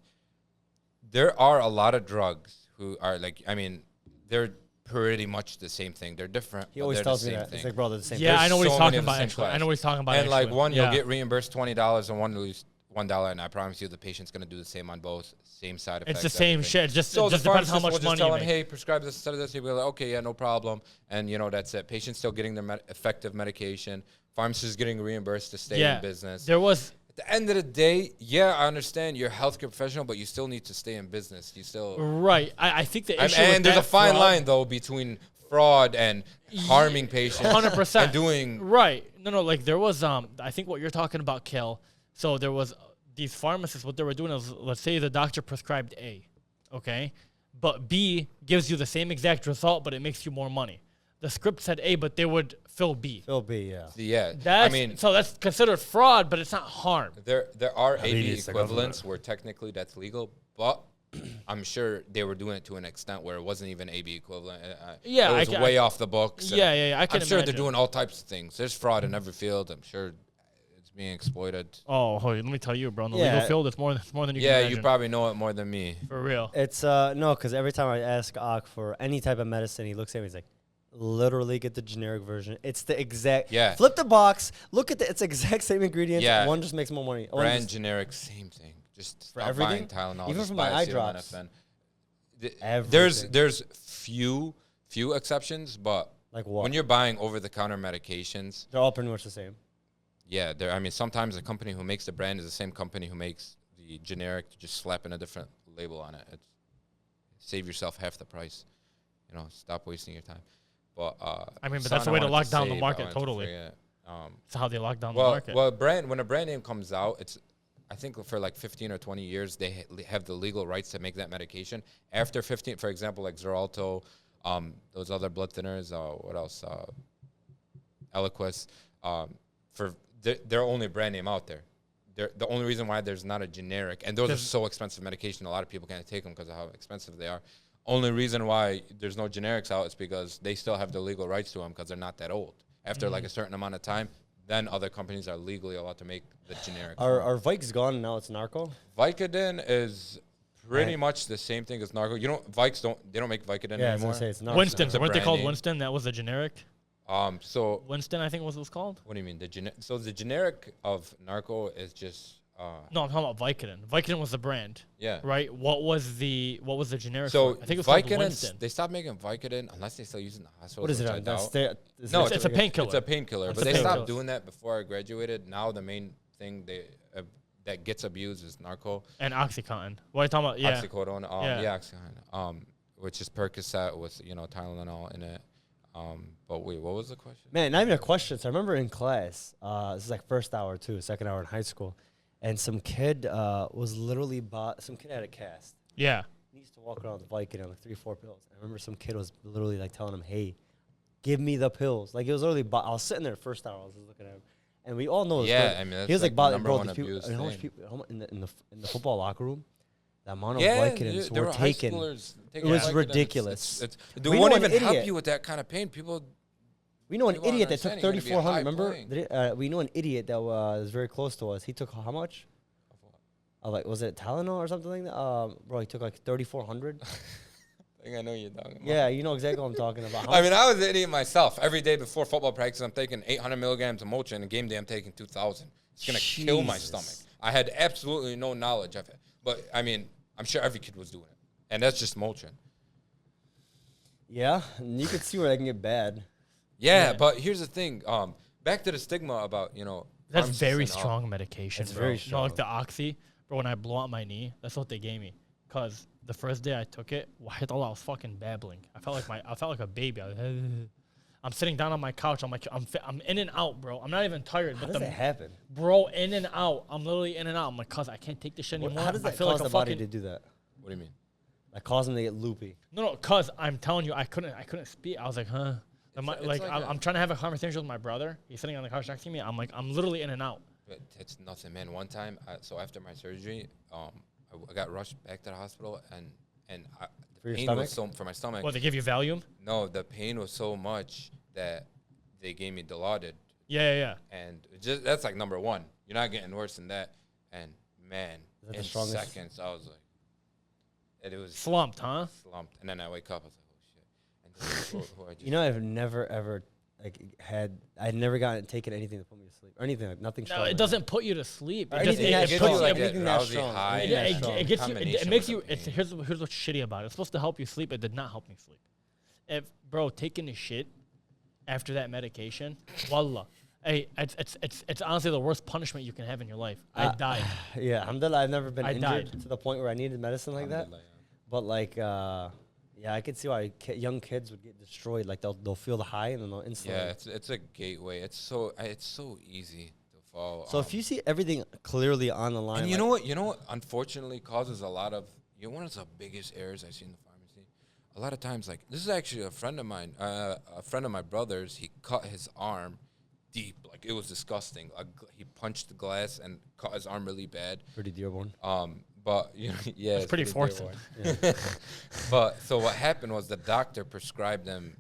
there are a lot of drugs who are like, I mean, they're pretty much the same thing. They're different. He but always they're tells the me same that. thing. It's like, bro, they're the same. Yeah, there's I know what he's so talking many of the about. same Actually, I class. know what he's talking about. And like actually. one, yeah. you'll get reimbursed $20 and one you lose $1, and I promise you the patient's gonna do the same on both. Same side effects. It's the same everything. shit. It just So the depends how pharmacist much will just money tell you him, make. hey, prescribe this instead of this. He'll be like, okay, yeah, no problem. And that's it. Patient's still getting their effective medication. Pharmacist is getting reimbursed to stay in business. There was At the end of the day, yeah, I understand you're a healthcare professional, but you still need to stay in business. You still right. I think the issue and with there's a that fine fraud- line though between fraud and harming patients 100%. and doing Right. No, like there was I think what you're talking about, Kel. So there was these pharmacists, what they were doing is, let's say the doctor prescribed A, okay? But B gives you the same exact result, but it makes you more money. The script said A, but they would fill B. Phil B, yeah. yeah. That's, I mean, so that's considered fraud, but it's not harm. there are I mean, AB it's the equivalents government. where technically that's legal, but I'm sure they were doing it to an extent where it wasn't even AB equivalent. Yeah, it was way off the books. and Yeah, I can I'm sure they're imagine. doing all types of things. There's fraud in every field. I'm sure it's being exploited. Oh, let me tell you, bro. In the Yeah. legal field, it's more than you can Yeah, imagine. you probably know it more than me. For real. It's no, because every time I ask Ak for any type of medicine, he looks at me. He's like, literally get the generic version. It's the exact. Yeah. Flip the box. Look at the. It's exact same ingredients. Yeah. One just makes more money. One Brand just- generic, same thing. Just For stop everything? buying Tylenol. Even just for buy my eye acetaminophen. drops. There's Everything. few exceptions, but Like what? when you're buying over-the-counter medications, They're all pretty much the same. yeah, I mean, sometimes the company who makes the brand is the same company who makes the generic. Just slapping a different label on it. Save yourself half the price. You know, stop wasting your time. But I mean, but something that's the I way to wanted lock down the say, but I market, wanted to totally. forget. That's how they lock down the Well, market. when a brand name comes out, it's I think for like 15 or 20 years they have the legal rights to make that medication. After 15, for example, like Xarelto, those other blood thinners, what else? Eliquis, they're only brand name out there. They're the only reason why there's not a generic, and those are so expensive medication. A lot of people can't take them because of how expensive they are. Only reason why there's no generics out is because they still have the legal rights to them because they're not that old. After like a certain amount of time, then other companies are legally allowed to make the generic. Are Vikes gone and now? It's Narco. Vicodin is pretty much the same thing as Narco. You know, Vikes don't make Vicodin Yeah, I was anymore. gonna say it's Narco. Winston, It's a weren't they brand called name. Winston? That was a generic. So Winston, I think was what it was called. what do you mean So the generic of Narco is just No, I'm talking about Vicodin. Vicodin was the brand, yeah. right? What was the generic? So for it? I think it was called Vicodin, Winston. they stopped making Vicodin unless they still use it in the hospital. What is it? which I doubt. No, it's a painkiller. It's a painkiller, It's but a they painkiller. stopped doing that before I graduated. Now the main thing that gets abused is Narco, And OxyContin. What are you talking about? Yeah. oxycodone, Yeah. Oxycontin, which is Percocet with Tylenol in it. But wait, what was the question? Man, not even a question. So I remember in class, this is like first hour too, second hour in high school, and some kid was literally some kid had a cast. Yeah. He used to walk around with Vicodin, like 3-4 pills. I remember some kid was literally like telling him, "Hey, give me the pills." Like it was literally. I was sitting there first hour. I was just looking at him, and we all know. Yeah, I mean, that's he was like like, the "Bro, number one the people, abused how much thing. people in the football locker room, the amount of Yeah, Vicodins there were were high taken." schoolers It taking was Vicodin. ridiculous. They We won't know an even help idiot. you with that kind of pain. People. We know an People don't idiot that took understand you're gonna be 3,400. high Remember? playing. We know an idiot that was very close to us. He took how much? Like, was it Tylenol or something like that? Bro, he took like 3,400. I think I know you're talking about. Yeah, you know exactly what I'm talking about. How I mean, I was an idiot myself. Every day before football practice, I'm taking 800 milligrams of Motrin, and game day, I'm taking 2,000. It's going to kill my Jesus. stomach. I had absolutely no knowledge of it. But, I mean, I'm sure every kid was doing it. And that's just Motrin. Yeah, and you could see where that can get bad. Yeah, but here's the thing. Back to the stigma about, That's pharmacists very and all. strong medication, That's bro. very No, strong. like the Oxy, bro, when I blow out my knee, that's what they gave me. Because the first day I took it, I thought I was fucking babbling. I felt like a baby. I'm sitting down on my couch. I'm like, I'm in and out, bro. I'm not even tired. How but does that happen? Bro, in and out. I'm literally in and out. I'm like, cuz I can't take this shit anymore. How does I that feel cause like the a body fucking to do that? What do you mean? That cause them to get loopy. No, cuz I'm telling you, I couldn't speak. I was like, huh? It's like I'm trying to have a conversation with my brother. He's sitting on the couch next to me. I'm like, I'm literally in and out. But it's nothing, man. One time, so after my surgery, I got rushed back to the hospital, and For your the pain stomach? was for my stomach. What, they give you Valium? No, the pain was so much that they gave me Dilaudid, Yeah. and that's like number one. You're not getting worse than that. And man, Is that the in strongest? seconds, I was like, and it was Slumped, huh? slumped. And then I wake up, I was like, oh shit. And then I just, You know, I've never ever I'd never gotten taken anything to put me to sleep or anything like nothing. No, strong it like doesn't put you to sleep. Or It just anything it, that it gets puts you you like it- that anything that's drowsy strong. high. anything Yeah, that's it, strong. it gets you. It Combination makes with you. the It's pain. here's what's shitty about it. It's supposed to help you sleep. It did not help me sleep. If bro taking the shit after that medication, wallah, hey, it's honestly the worst punishment you can have in your life. I died. Yeah, alhamdulillah, I've never been I injured died. to the point where I needed medicine like that. Alhamdulillah, But like, Yeah, I could see why young kids would get destroyed. Like they'll feel the high and then they'll instantly. Yeah, it's a gateway. It's so easy to fall. So if you see everything clearly on the line, and you know what unfortunately causes a lot of, one of the biggest errors I see in the pharmacy. A lot of times, like, this is actually a friend of mine, a friend of my brother's. He cut his arm deep, like it was disgusting. He punched the glass and cut his arm really bad. Pretty Dearborn. But yeah, it's pretty forceful. Yeah. But so what happened was the doctor prescribed him.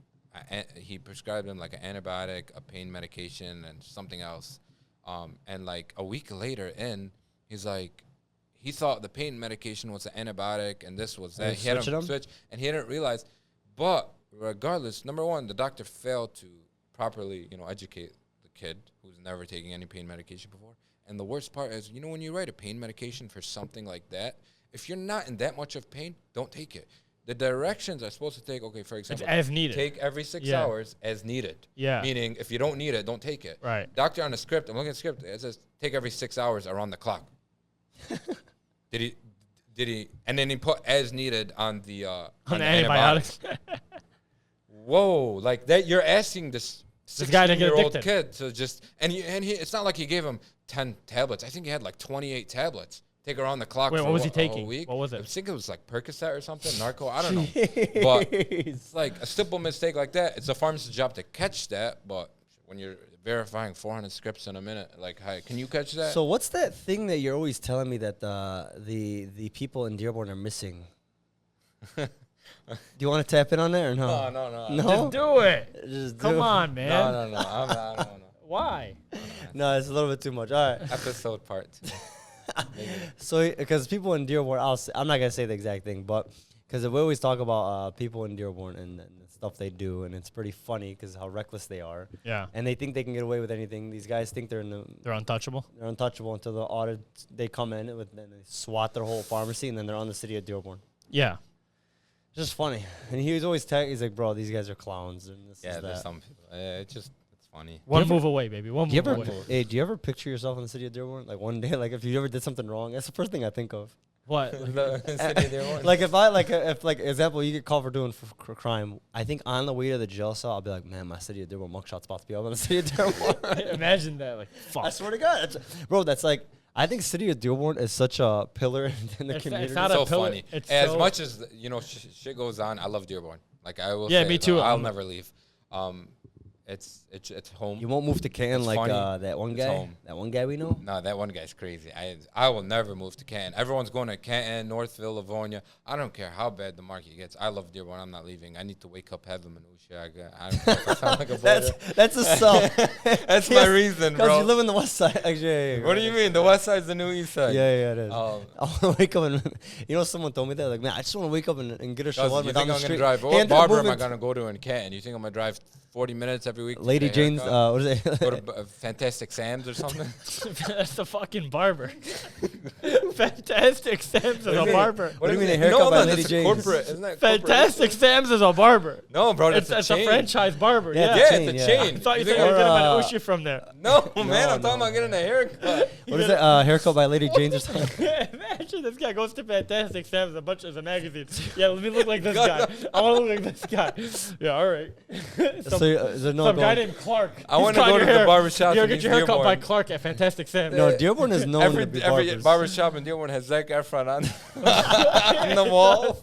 He prescribed him like an antibiotic, a pain medication, and something else. And like a week later, he's like, he thought the pain medication was the antibiotic, and this was that. He had him switch, and he didn't realize. But regardless, number one, the doctor failed to properly, educate the kid who's never taking any pain medication before. And the worst part is, when you write a pain medication for something like that, if you're not in that much of pain, don't take it. The directions are supposed to take, okay, for example, it's as needed. Take every 6 hours as needed. Yeah. Meaning, if you don't need it, don't take it. Right. Doctor on the script, I'm looking at the script, it says take every 6 hours around the clock. Did he? And then he put as needed on the antibiotics. Whoa, like that! You're asking this guy to get 16-year-old addicted. kid to just and he it's not like he gave him 10 tablets. I think he had like 28 tablets. Take around the clock. Wait, for what was he a taking? whole week. What was I it? think it was like Percocet or something, narco. I don't know. But it's like a simple mistake like that. It's a pharmacist's job to catch that. But when you're verifying 400 scripts in a minute, like, hi, can you catch that? So what's that thing that you're always telling me that the people in Dearborn are missing? Do you want to tap in on that or no? No. No? Just do it. Just do Come it. on, man. No. I don't know. Why? No, it's a little bit too much. All right. Episode part 2. So, because people in Dearborn, I'm not gonna say the exact thing, but because we always talk about people in Dearborn and the stuff they do, and it's pretty funny because how reckless they are. Yeah. And they think they can get away with anything. These guys think they're untouchable. They're untouchable until the audit. They come in with, then they swat their whole pharmacy, and then they're on the city of Dearborn. Yeah. Just funny. And he was always he's like, bro, these guys are clowns. And this Yeah, is there's that. some people. It's funny. One move away, baby. One Do you move ever, away. hey, do you ever picture yourself in the city of Dearborn? Like one day, like if you ever did something wrong, that's the first thing I think of. What? Like if I if example, you get called for doing crime, I think on the way to the jail cell, I'll be like, man, my city of Dearborn mugshot's about to be up in the city of Dearborn. Imagine that. Like, fuck. I swear to God, bro, that's like. I think city of Dearborn is such a pillar in the community. It's not so a pillar. funny. It's as so much as shit goes on, I love Dearborn. Like I will. Yeah, say me it, too. I'll never leave. It's home. You won't move to Canton It's like funny. that one It's guy. home. That one guy we know. No, that one guy's crazy. I will never move to Canton. Everyone's going to Canton, Northville, Livonia. I don't care how bad the market gets. I love Dearborn. I'm not leaving. I need to wake up heaven, Minutia. I don't know if I sound like a That's a sell. That's my reason, Because bro. you live in the west side. Actually, yeah, What do you mean? The west side's the new east side. Yeah, it is. Um, I want to wake up and someone told me that. Like, man, I just want to wake up and get a Cause shawarma you down think the I'm street. gonna drive? He What ended up barber am I moving gonna go to in Canton? You think I'm gonna drive 40 minutes every week? to Lady get a Jane's, haircut? what is it? Go to Fantastic Sam's or something. That's the fucking barber. Fantastic Sam's is a barber. What do you is mean, a it? haircut No, by that's Lady a Jane's? corporate. Isn't that corporate? Fantastic Sam's is a barber. No, bro, It's that's a chain. franchise barber. Yeah, Yeah. Yeah, chain, it's a yeah. I chain. thought you think said you were Or, getting an uh, Ushi from there. No, man, No, I'm talking about getting a haircut. What is it? Haircut by Lady Jane's or something? Imagine this guy goes to Fantastic Sam's, a bunch of the magazines. Yeah, let me look like this guy. I want to look like this guy. Yeah, all right. So is there no Some guy going? named Clark. I He's want to cutting go to your the hair. barbershop. You'll in get East your hair cut by Dearborn. Clark at Fantastic Sam's. No, Dearborn is known to be Every barbers. barbershop in Dearborn has Zac Efron on the wall.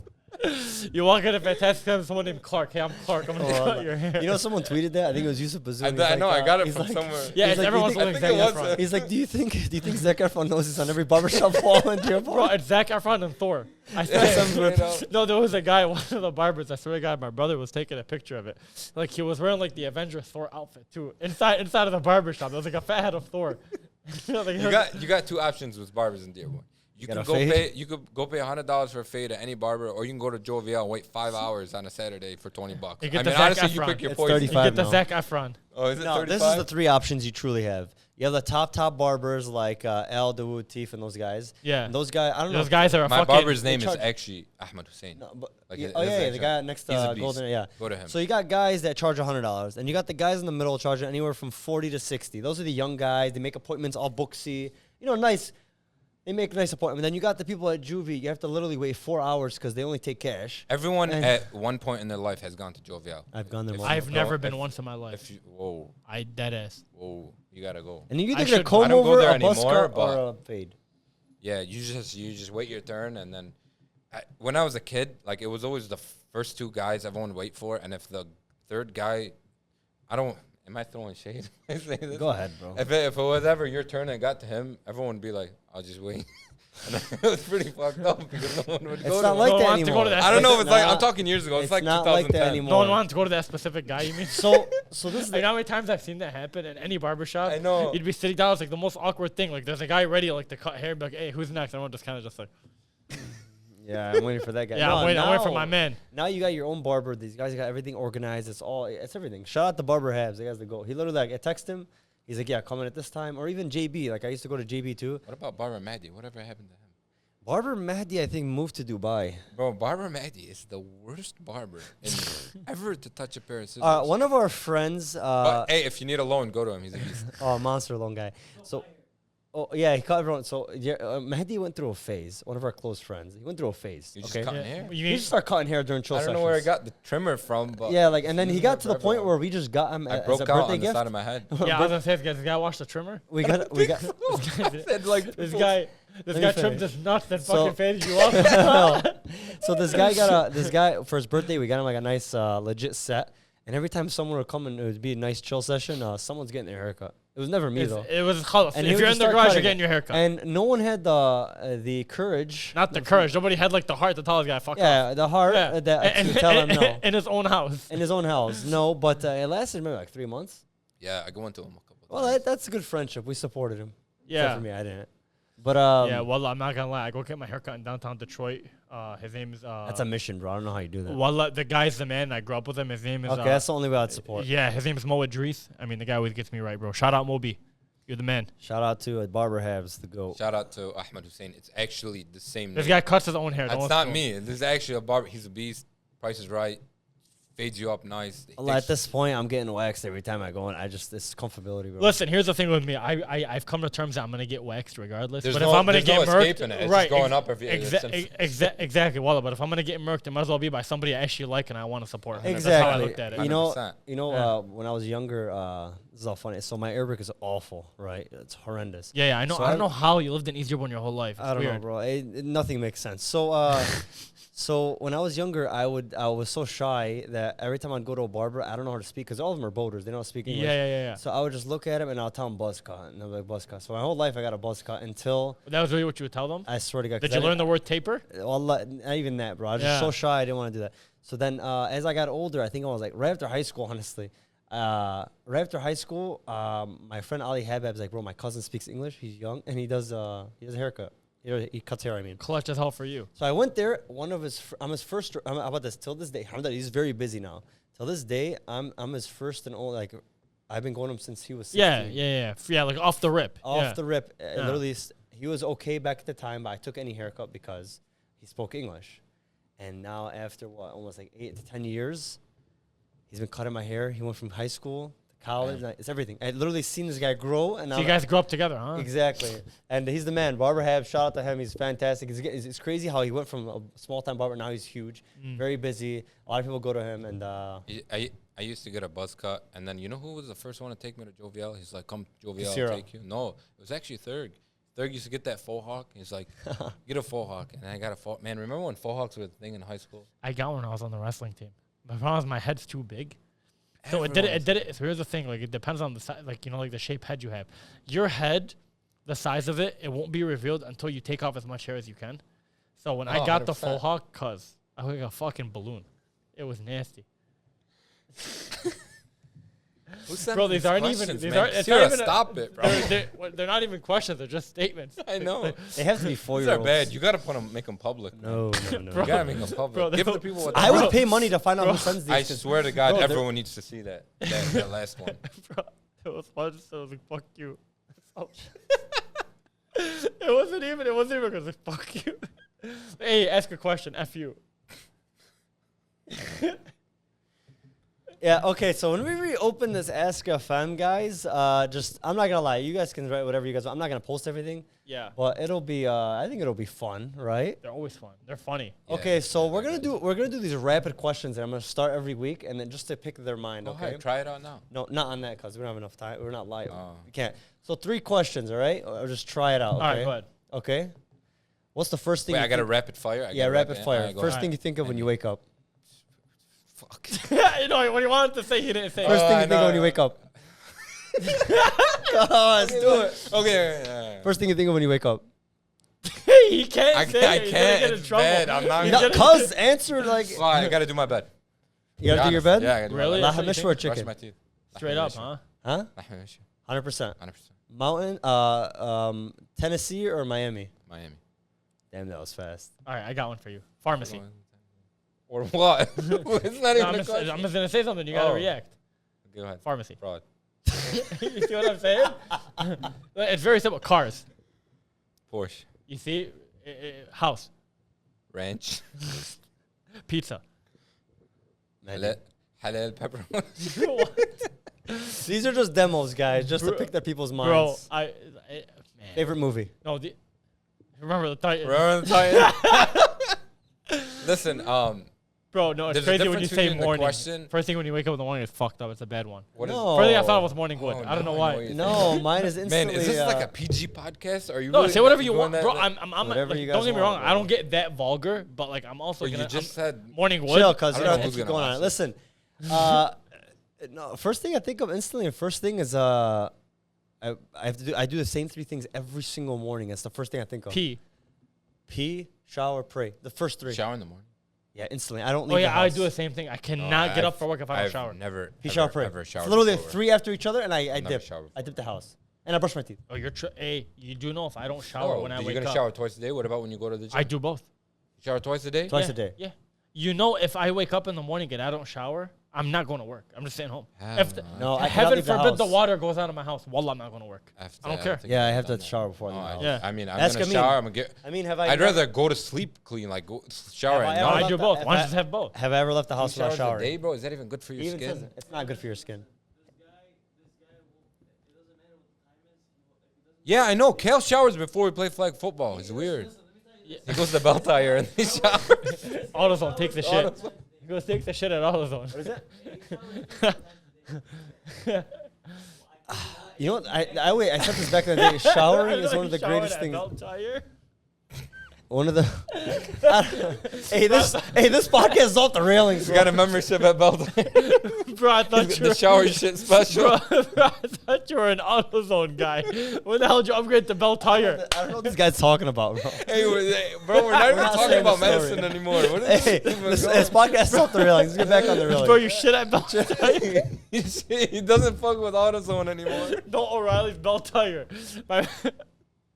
You walk into Fantastic Sam's, someone named Clark. Hey, I'm Clark. I'm going to cut your hair. You know, someone tweeted that. I think it was Yusuf Bazoon. I know. I got it from somewhere. Yeah, he's it's like, everyone's do you looking think- like I Zac think it was Efron. He's like, do you think Zac Efron knows he's on every barbershop wall in Bro, Dearborn? it's Zac Efron and Thor. I no, there was a guy, one of the barbers. I swear to God, my brother was taking a picture of it. Like he was wearing like the Avenger Thor outfit too. Inside of the barbershop, there was like a fat head of Thor. You got two options with barbers in Dearborn. You Got can a go fade? pay. You could go pay $100 for a fade at any barber, or you can go to Jovial and wait 5 hours on a Saturday for $20. You I get mean, the Zac honestly, you Efron. pick your It's poison. 35. You get the now. Zac Efron. Oh, is it No, 35? this is the three options you truly have. You have the top barbers like Al Dawood Teef and those guys. Yeah. And those guys, I don't know. Those guys are My fucking. barber's name is charge- actually Ahmed Hussein. No, but Like, yeah, it- oh it is yeah, the actually- guy next He's a to beast. Golden. Yeah. Go to him. So you got guys that charge $100, and you got the guys in the middle charging anywhere from $40 to $60. Those are the young guys. They make appointments all booksy. Nice. They make a nice appointment. Then you got the people at Juvie. You have to literally wait 4 hours because they only take cash. Everyone And- at one point in their life has gone to Jovial. I've gone there. If- multiple I've times. never been once in my life. Whoa, I dead ass. you gotta go. And you I either get a should- comb I don't go over, there a bus anymore, cut, but- or a fade. Yeah, you just wait your turn, and then when I was a kid, like it was always the first two guys everyone would wait for, and if the third guy, am I throwing shade? Go ahead, bro. If it was ever your turn and it got to him, everyone would be like, "I'll just wait." And it was pretty fucked up because no one would It's go not to like No that one wants to go anymore. to that I don't know if It's it's like not- I'm talking years ago. It's like not 2010. like that anymore. No one wants to go to that specific guy, you mean? So this is You know how many times I've seen that happen in any barbershop? I know. You'd be sitting down, it's like the most awkward thing. Like there's a guy ready like to cut hair, be like, hey, who's next? Everyone just kind of just like, Yeah, I'm waiting for that guy. yeah, No, I'm waiting for now- my man. Now you got your own barber. These guys got everything organized. It's everything. Shout out to Barber Habs. They guys the go. He literally like I text him. He's like, yeah, coming at this time. Or even JB. Like I used to go to JB too. What about Barber Mahdi? Whatever happened to him? Barber Mahdi, I think, moved to Dubai. Bro, Barber Mahdi is the worst barber ever to touch a pair of scissors. One of our friends, But hey, if you need a loan, go to him. He's a beast. monster loan guy. So, yeah, he cut everyone. So yeah, Mahdi went through a phase. One of our close friends. He went through a phase. You just Okay, cutting hair? You he mean, just started cutting hair during chill I don't sessions. know where I got the trimmer from, but Yeah, like, and then he using got it to the for point everyone. where we just got him I as broke a out birthday on the gift. side of my head. yeah, I was gonna say, does this guy watch the trimmer? We got. Said like This guy Let me trimmed finish. his nuts and So- fucking faded you off. No. So this guy for his birthday, we got him like a nice legit set. And every time someone would come and it would be a nice chill session, someone's getting their haircut. It was never me though. It was close. And he If would you're just in the start garage, you're cutting getting it. your haircut. And no one had the courage. Not the courage. Nobody had like the heart to tell this guy, fuck off. Yeah, the heart Yeah. to tell him no. In his own house. In his own house. No, but it lasted maybe like 3 months. Yeah, I went to him a couple Well, times. that's a good friendship. We supported him. Except Yeah. for me, I didn't. But Yeah, well, I'm not gonna lie. I go get my haircut in downtown Detroit. His name is that's a mission, bro. I don't know how you do that. Wallah, the guy's the man. I grew up with him. His name is Okay, that's the only way I'd support. yeah. His name is Mo Idris. I mean, the guy always gets me right, bro. Shout out Moby. You're the man. Shout out to Barber Habs, the GOAT. Shout out to Ahmed Hussein. It's actually the same This name. guy cuts his own hair. That's not me. This is actually a barber. He's a beast. Price is right. Fades you up nice. He Well, at takes- this point, I'm getting waxed every time I go in. It's comfortability, bro. Listen, here's the thing with me. I've come to terms that I'm gonna get waxed regardless. There's but no- if I'm gonna there's get no murked, escaping it. It's right? just going up every- exactly. Wallah, but if I'm gonna get murked, it might as well be by somebody I actually like and I want to support. Him. Exactly. That's how I looked at it. You know, 100%. Yeah. when I was younger, this is all funny. So my Arabic is awful, right? It's horrendous. Yeah, I know. So I don't know how you lived in East Dearborn your whole life. It's I don't weird. know, bro. Nothing makes sense. So, so when I was younger, I was so shy that every time I'd go to a barber, I don't know how to speak because all of them are boaters. They don't speak English. Yeah. So I would just look at him and I'll tell him buzz cut, and I'm like buzz cut. So my whole life I got a buzz cut until That was really what you would tell them. I swear to God. Did 'cause you I learn the didn't- word taper? Wallah, not even that, bro. I was just Yeah. so shy. I didn't want to do that. So then, as I got older, I think I was like right after high school, honestly. Right after high school, my friend Ali Habab's like, bro, my cousin speaks English. He's young and he does a haircut. He cuts hair. I mean. Clutch as hell for you. So I went there. One of his, I'm his first. I'm about this till this day. He's very busy now. Till this day, I'm his first and only. Like, I've been going to him since he was 16. Yeah. Like off the rip. Off the rip. Yeah. Literally, he was okay back at the time, but I took any haircut because he spoke English. And now, after what, almost like 8 to 10 years, he's been cutting my hair. He went from high school to college. Yeah. It's everything. I literally seen this guy grow, and So you guys grew up together, huh? exactly. And he's the man. Barber Hab, shout out to him. He's fantastic. It's crazy how he went from a small time barber. Now he's huge, very busy. A lot of people go to him, and I used to get a buzz cut, and then you know who was the first one to take me to Jovial? He's like, "Come, Jovial, Casero. I'll take you." No, it was actually Thurg. Thurg used to get that faux hawk. He's like, "Get a faux hawk," and I got a faux. Man, remember when faux hawks were a thing in high school? I got one when I was on the wrestling team. My problem is my head's too big. So it did it. So here's the thing. Like, it depends on the size, like, you know, like the shape head you have. Your head, the size of it, it won't be revealed until you take off as much hair as you can. So when I Oh, got the 100%. faux hawk, I look like a fucking balloon. It was nasty. Who sent Bro, me these aren't even- questions, these man? aren't- it's You gotta not even a- stop it, bro. They're not even questions. They're just statements. I know. they have to be These 4-year-olds. are bad. You gotta make them public. man. No. Bro. You gotta make them public. Bro, Give they- the people what they I want. would pay money to find out who sends these. I 'cause- swear to God, Bro, they're- everyone needs to see that last one. Bro, it was fun. So I was like, fuck you. It wasn't even because like, fuck you. Hey, ask a question. F you. Yeah, okay, so when we reopen this Ask a Femme, guys, I'm not gonna lie, you guys can write whatever you guys want. I'm not gonna post everything, Yeah. but it'll be, I think it'll be fun, right? They're always fun. They're funny. Yeah, Okay, so yeah, we're gonna do these rapid questions, and I'm gonna start every week, and then just to pick their mind, Go okay? ahead, try it out now. No, not on that, cause we don't have enough time. We're not live. Oh. We can't. So 3 questions, all right? Or just try it out. Okay? All right, go ahead. Okay. What's the first thing? Wait, you I got a think- rapid fire? Yeah, rapid fire. Alright, go First ahead. thing you think of when you wake up. Fuck. You know what he wanted to say, he didn't say. First it. thing I you think of know. when you wake up. Come on, let's do it. Okay. Yeah. First thing you think of when you wake up. He can't I say can't. I it. He's gonna can't. get in It's trouble. bad. I'm not. No, cuz answer like Well, I gotta do my bed. you gotta do your bed. Yeah, I gotta do Really? my That's bed. what you Lahamish or think? Brush chicken? my teeth. Straight up, huh? Huh? Lahamish. 100%. 100%. Mountain, Tennessee or Miami? Miami. Damn, that was fast. All right, I got one for you. Pharmacy. Or what? It's not No, even I'm a just question. gonna say something. You gotta Oh. react. Go ahead. Pharmacy. Fraud. You see what I'm saying? It's very simple. Cars. Porsche. You see, house, Ranch. pizza. Halal pepperoni. These are just demos, guys, just to pick the people's minds. Bro, man. Favorite movie? No, remember the Titan. Remember the Titan? Listen, Bro, no, it's There's a crazy when you difference say between the morning. question- First thing when you wake up in the morning is fucked up. It's a bad one. what is No. First thing I thought was morning wood. Oh, I don't know no, why. I know what No, mine is Man, instantly. is this like a PG podcast? Are you No, really say whatever you doing want, that? bro. I'm Whatever like, you don't guys get me want, wrong. bro. I don't get that vulgar, but like I'm also But gonna. you just said morning wood. chill, cuz I you don't don't know have who's to keep gonna going on it. watch Listen, no, first thing I think of instantly. First thing is I have to do. I do the same 3 things every single morning. That's the first thing I think of. Pee, shower, pray. The first 3. shower in the morning. Yeah, instantly. I don't leave Oh the yeah, house. I do the same thing. I cannot get up for work if I don't I've shower. Never. Pee, ever, shower, pray. Ever showered It's literally before. 3 after each other, and I never dip. showered I dip the house, and I brush my teeth. Oh, you do know if I don't shower Oh, when I you're wake gonna up. shower twice a day. What about when you go to the gym? I do both. shower twice a day. Twice Yeah, a day. Yeah. You know, if I wake up in the morning and I don't shower, I'm not going to work. I'm just staying home. Hell If the, No, I cannot heaven leave the forbid the house. water goes out of my house, wallah, I'm not going to work. I don't care. Yeah, I have to shower before I No, leave the house. Yeah. I mean, I'm That's gonna Amin. shower. I'm gonna get. I mean, have I? I'd never- rather go to sleep clean, like go shower Have I and No, ever not. I left do the- both. if Why don't I- you just have both? Have I ever left the house 3 without showers a showering? day, bro. Is that even good for It your even skin? says it. It's not good for your skin. Yeah, I know. Kale showers before we play flag football. It's weird. He goes to the belt tire and he showers. AutoZone takes the shit. He goes takes the shit at AutoZone. What is it? You know what? I said this back in the day. Showering is one of the greatest things. One of the. Hey, this podcast is off the railings. He's Bro. got a membership at belt tire. Bro, I thought you The were, shower shit special. bro, I thought you were an AutoZone guy. When the hell did you upgrade to Bell Tire? I don't know what this guy's talking about, bro. Hey, bro, we're not even not talking saying about the story. medicine anymore. What is Hey, this? this podcast is off the railings. Let's get back on the Bro, railings. you shit at Bell Tire. He doesn't fuck with AutoZone anymore. No O'Reilly's Bell Tire.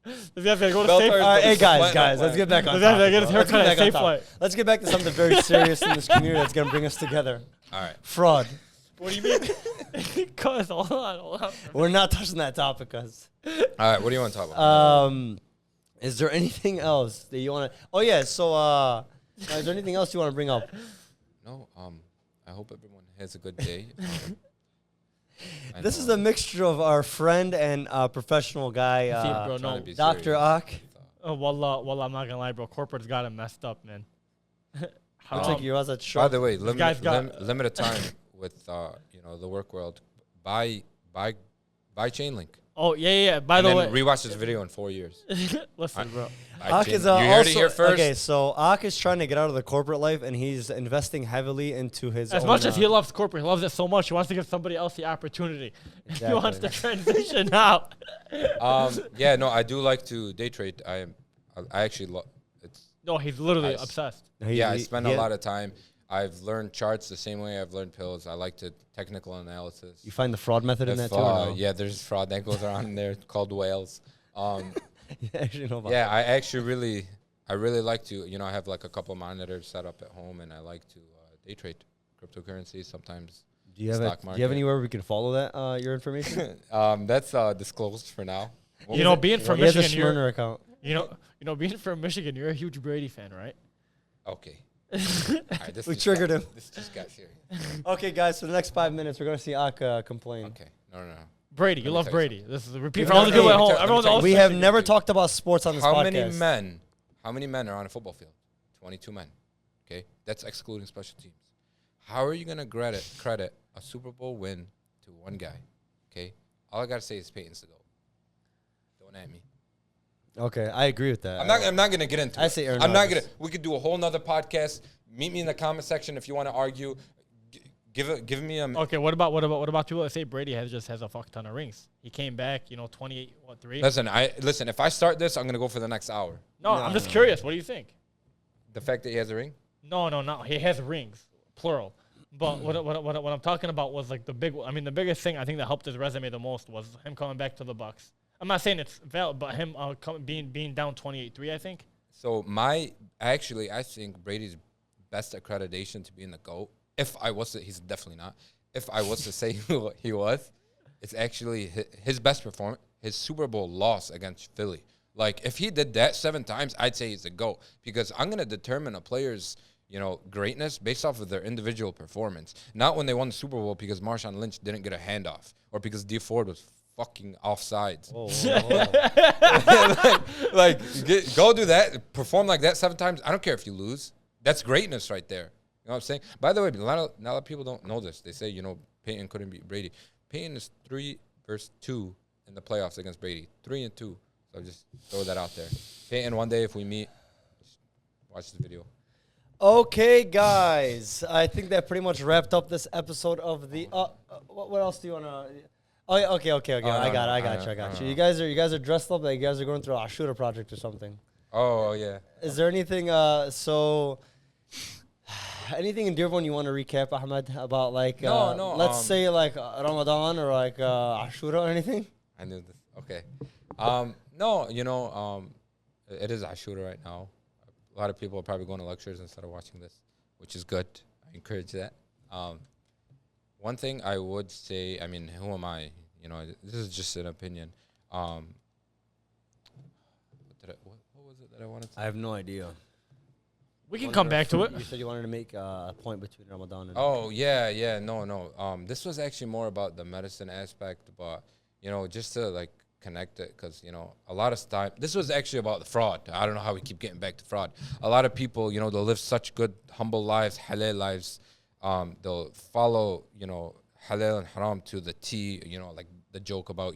This guy's gonna go to Bell Safe. Tire- All right, hey Flat guys, in the let's get back on Let's have to topic. get his bro. Let's haircut get at back on Safe topic. Flight. Let's get back to something very serious in this community that's gonna bring us together. All right. Fraud. What do you mean? Cuz, hold on. We're not touching that topic, cuz. All right. What do you want to talk about? Is there anything else that you want to? Oh yeah. So, is there anything else you want to bring up? No. I hope everyone has a good day. I This know is a mixture of our friend and professional guy, See, bro, I'm trying no. to be Dr. serious. Ak. Wallah, I'm not gonna lie, bro. Corporate's got him messed up, man. Looks like you was at By shop. the way, guy's got- limited time with the work world. Buy Chainlink. Oh yeah. By And the then way, rewatch this video in 4 years. listen, bro. Ak is you heard also it here first. okay. So Ak is trying to get out of the corporate life, and he's investing heavily into his. As own, much as he loves corporate, he loves it so much, he wants to give somebody else the opportunity. He wants to Exactly. transition out. Yeah, no, I do like to day trade. I actually it's No, he's literally Nice. obsessed. I spend a lot of time. I've learned charts the same way I've learned pills. I like to technical analysis. You find the fraud method in If, that too? Or no? Yeah, there's fraud that goes around in there called whales. You actually know about Yeah, that. I actually really like to, I have like a couple monitors set up at home, and I like to day trade cryptocurrency sometimes. Do you have stock do you market. have anywhere we can follow that your information? That's disclosed for now. You know, being from He has a Michigan, Smyrna account. being from Michigan, you're a huge Brady fan, right? Okay. Alright, We triggered him. This just got serious. Okay, guys, for the next 5 minutes, we're going to see Aka complain. Okay. No. Brady, you Let me love tell you Brady. This is a repeat Let for me all the tell people you- at home. let me Everyone's tell you- all We have never talked about sports on this How podcast. many men are on a football field? 22 men. Okay, that's excluding special teams. How are you gonna credit a Super Bowl win to one guy? Okay, all I gotta say is Peyton's the GOAT. Don't at me. Okay, I agree with that. I'm not gonna get into it. I say Aaron I'm not Rodgers. gonna. We could do a whole nother podcast. Meet me in the comment section if you want to argue. Give me a. Okay, what about people that say Brady just has a fuck ton of rings? He came back, 28, 3? Listen. If I start this, I'm gonna go for the next hour. No, I'm just curious. What do you think? The fact that he has a ring. No. He has rings, plural. But what I'm talking about was like the biggest thing I think that helped his resume the most was him coming back to the Bucks. I'm not saying it's valid, but him being down 28-3, I think. So I think Brady's best accreditation to being the GOAT, he's definitely not. If I was to say who he was, it's actually his best performance, his Super Bowl loss against Philly. Like, if he did that 7 times, I'd say he's the GOAT, because I'm going to determine a player's, greatness based off of their individual performance, not when they won the Super Bowl because Marshawn Lynch didn't get a handoff or because D Ford was fucking offsides. Go do that, perform like that 7 times. I don't care if you lose. That's greatness right there. You know what I'm saying? By the way, a lot of people don't know this. They say, Peyton couldn't beat Brady. Peyton is 3-2 in the playoffs against Brady. 3-2. So just throw that out there. Peyton, one day if we meet, just watch the video. Okay, guys. I think that pretty much wrapped up this episode of the. What else do you want to? Oh, yeah, okay. I got you. You guys are dressed up like you guys are going through a Ashura project or something. Oh yeah. Is there anything? Anything in Dearborn you want to recap, Ahmed, about like? No. Let's say like Ramadan or like Ashura or anything. I knew this. Okay. It is Ashura right now. A lot of people are probably going to lectures instead of watching this, which is good. I encourage that. One thing I would say, who am I? This is just an opinion. What was it that I wanted to say? I have no idea. We can come back to it. You said you wanted to make a point between Ramadan and. Oh, yeah. No. This was actually more about the medicine aspect, but, just to, like, connect it, because, a lot of time, this was actually about the fraud. I don't know how we keep getting back to fraud. A lot of people, they'll live such good, humble lives, halal lives. They'll follow, halal and haram to the T, like the joke about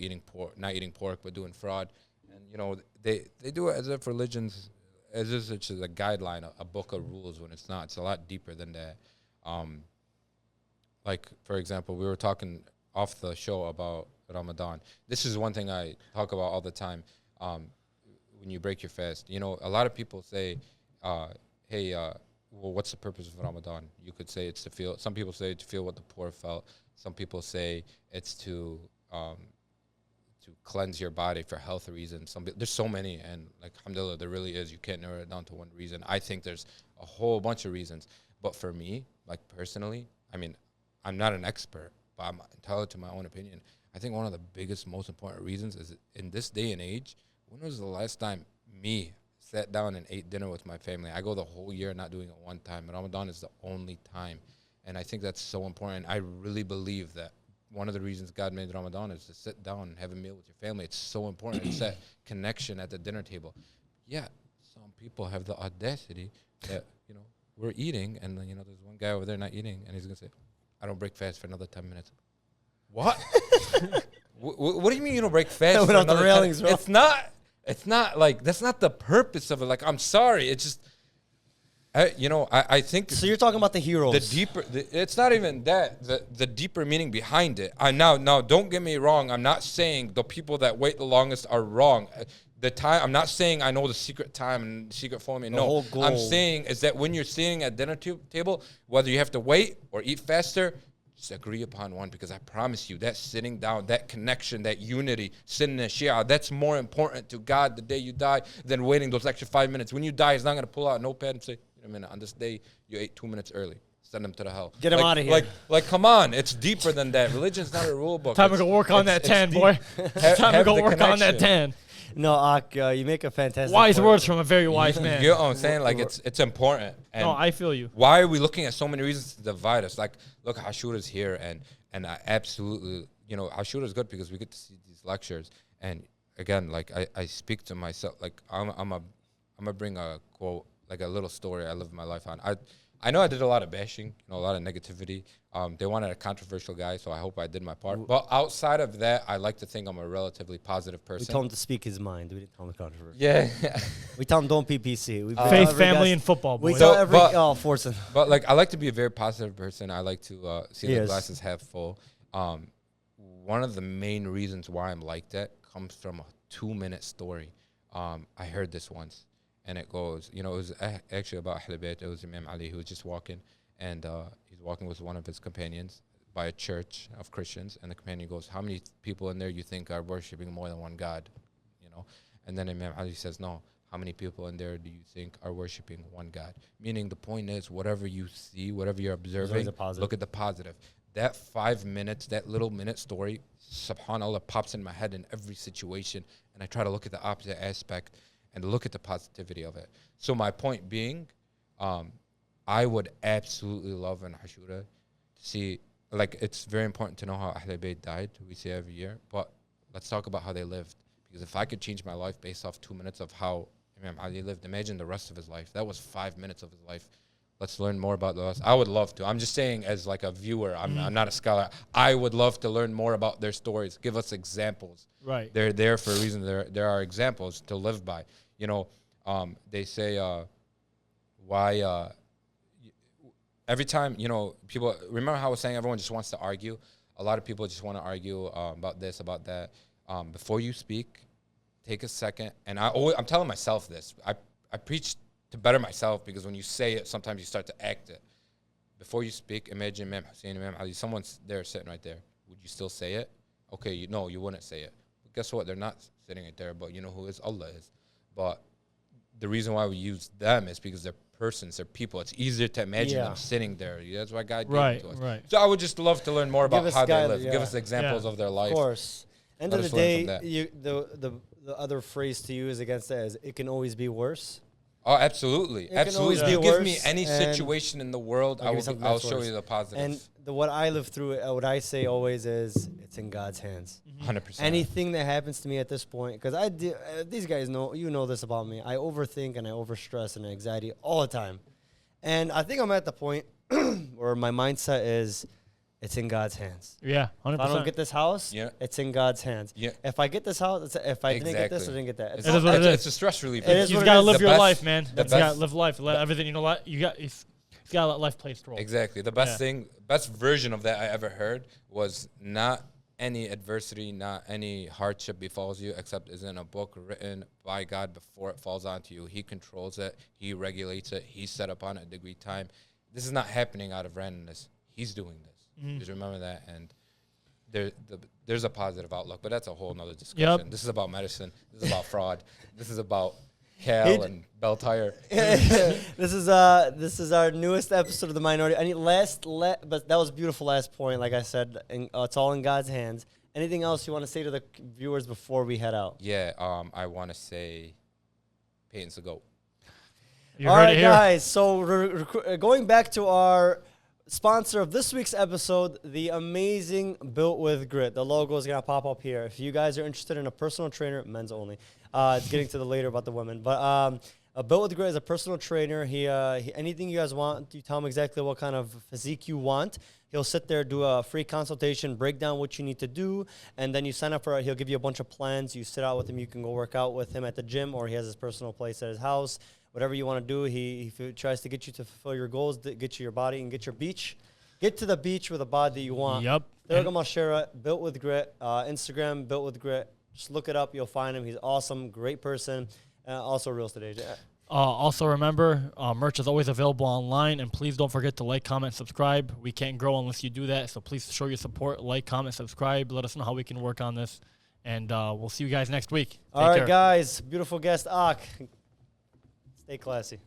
not eating pork, but doing fraud. And, they do it as if religion's, as if it's just a guideline, a book of rules, when it's not. It's a lot deeper than that. Like, for example, we were talking off the show about Ramadan. This is one thing I talk about all the time. When you break your fast, a lot of people say, hey, well, what's the purpose of Ramadan? You could say it's to feel, some people say to feel what the poor felt. Some people say it's to cleanse your body for health reasons. There's so many, and like, alhamdulillah, there really is. You can't narrow it down to one reason. I think there's a whole bunch of reasons. But for me, like personally, I'm not an expert, but I'm entitled to my own opinion. I think one of the biggest, most important reasons is, in this day and age, when was the last time me sat down and ate dinner with my family? I go the whole year not doing it one time. Ramadan is the only time. And I think that's so important. I really believe that one of the reasons God made Ramadan is to sit down and have a meal with your family. It's so important. It's that connection at the dinner table. Yeah, some people have the audacity that, we're eating, and then, there's one guy over there not eating, and he's going to say, I don't break fast for another 10 minutes. What? What do you mean you don't break fast for another 10 minutes? It's not like, that's not the purpose of it. Like, I'm sorry. It's just, I think. So you're talking about the heroes. It's not even that. The deeper meaning behind it. Now, don't get me wrong. I'm not saying the people that wait the longest are wrong. The time, I'm not saying I know the secret time and secret formula. No, I'm saying is that when you're sitting at dinner table, whether you have to wait or eat faster, just agree upon one, because I promise you that sitting down, that connection, that unity, sitting in Shia, that's more important to God the day you die than waiting those extra 5 minutes. When you die, He's not going to pull out a notepad and say, on this day, you ate 2 minutes early. send them to the hell. Get 'em Like- outta here. Like, come on, it's deeper than that. Religion's not a rule book. Time to It's- go work on that it's 10, deep. boy. Time to have go the work on that connection. 10. No, Ak, you make a fantastic Wise point. words from a very wise man. You know what I'm saying? Like, it's important. And No, I feel you. why are we looking at so many reasons to divide us? Like, look, Ashura's here, and I absolutely, Ashura's good because we get to see these lectures. And again, like, I speak to myself, like, I'm gonna bring a quote, like a little story I live my life on. I know I did a lot of bashing, a lot of negativity. They wanted a controversial guy, so I hope I did my part. But outside of that, I like to think I'm a relatively positive We person. told him to speak his mind. We didn't tell him the controversy. Yeah. We tell him don't PPC. We Faith, family, and football, We boys. tell So, every but- Forsen. But like, I like to be a very positive person. I like to see the Yes. glasses half full. One of the main reasons why I'm like that comes from a 2-minute story. I heard this once, and it goes, it was actually about Ahl Bayt. It was Imam Ali who was just walking, and he's walking with one of his companions by a church of Christians, and the companion goes, "How many people in there you think are worshiping more than one God?" And then Imam Ali says, "No. How many people in there do you think are worshiping one God?" Meaning the point is, whatever you see, whatever you're observing, a positive. look at the positive. That 5 minutes, that little minute story, subhanAllah, pops in my head in every situation, and I try to look at the opposite aspect and look at the positivity of it. So my point being, I would absolutely love an Ashura to see, like, it's very important to know how Ahl Bayt died, we say every year, but let's talk about how they lived. Because if I could change my life based off 2 minutes of how Imam Ali lived, imagine the rest of his life. That was 5 minutes of his life. Let's learn more about the rest. I would love to. I'm just saying as like a viewer. I'm not a scholar. I would love to learn more about their stories. Give us examples. Right. They're there for a reason. There are examples to live by. They say why every time, people, remember how I was saying everyone just wants to argue? A lot of people just want to argue about this, about that. Before you speak, take a second. And I'm telling myself this. I preach to better myself, because when you say it, sometimes you start to act it. Before you speak, imagine Imam Hussein, Imam Ali, someone's there sitting right there. Would you still say it? Okay, you wouldn't say it. But guess what? They're not sitting right there, but you know who is? Allah is. But the reason why we use them is because they're persons, they're people. It's easier to imagine them sitting there. That's why God gave it to us. Right. So I would just love to learn more about how they live. yeah. Give us examples of their life. Of course. End Let of us the learn from day, that. the other phrase to use against that is, it can always be worse. Oh, absolutely. can Absolutely. always If be you give me worse, any and situation in the world, I'll give you something I'll that's show worse. you the positive. And what I live through, what I say always is, it's in God's hands. 100%. Anything that happens to me at this point, because these guys know this about me. I overthink and I overstress and anxiety all the time. And I think I'm at the point where my mindset is, it's in God's hands. Yeah, 100%. If I don't get this house, Yeah. it's in God's hands. Yeah. If I get this house, if I didn't get this, I Exactly. didn't get that. It's, It's It is what it it's is. a stress reliever. It is You what just gotta is. live The your best- life, man. the You gotta best- live life. Let everything, you gotta let life play its role. Exactly. The best best version of that I ever heard was, not any adversity, not any hardship befalls you, except is in a book written by God before it falls onto you. He controls it. He regulates it. He's set up on a degree time. This is not happening out of randomness. He's doing this. Just remember that. And there's a positive outlook, but that's a whole nother discussion. Yep. This is about medicine. This is about fraud. This is about Cal and Bell Tire. This is our newest episode of the Minority. But that was a beautiful last point. Like I said, it's all in God's hands. Anything else you want to say to the viewers before we head out? Yeah, I want to say Peyton's the GOAT. You All heard right, it here. guys. So going back to our sponsor of this week's episode, the amazing Built With Grit. The logo is going to pop up here. If you guys are interested in a personal trainer, men's only. It's getting to the later about the women. But Built With Grit is a personal trainer. He anything you guys want, you tell him exactly what kind of physique you want. He'll sit there, do a free consultation, break down what you need to do, and then you sign up for it. He'll give you a bunch of plans. You sit out with him. You can go work out with him at the gym, or he has his personal place at his house. Whatever you want to do, he tries to get you to fulfill your goals, get you your body, and get your beach. Get to the beach with a body that you want. Yep. Thurga Mashera, Built With Grit, Instagram, Built With Grit. Just look it up. You'll find him. He's awesome, great person, also a real estate agent. Also remember, merch is always available online, and please don't forget to like, comment, subscribe. We can't grow unless you do that, so please show your support. Like, comment, subscribe. Let us know how we can work on this, and we'll see you guys next week. Take All right, care. guys. Beautiful guest, Ak. Stay classy.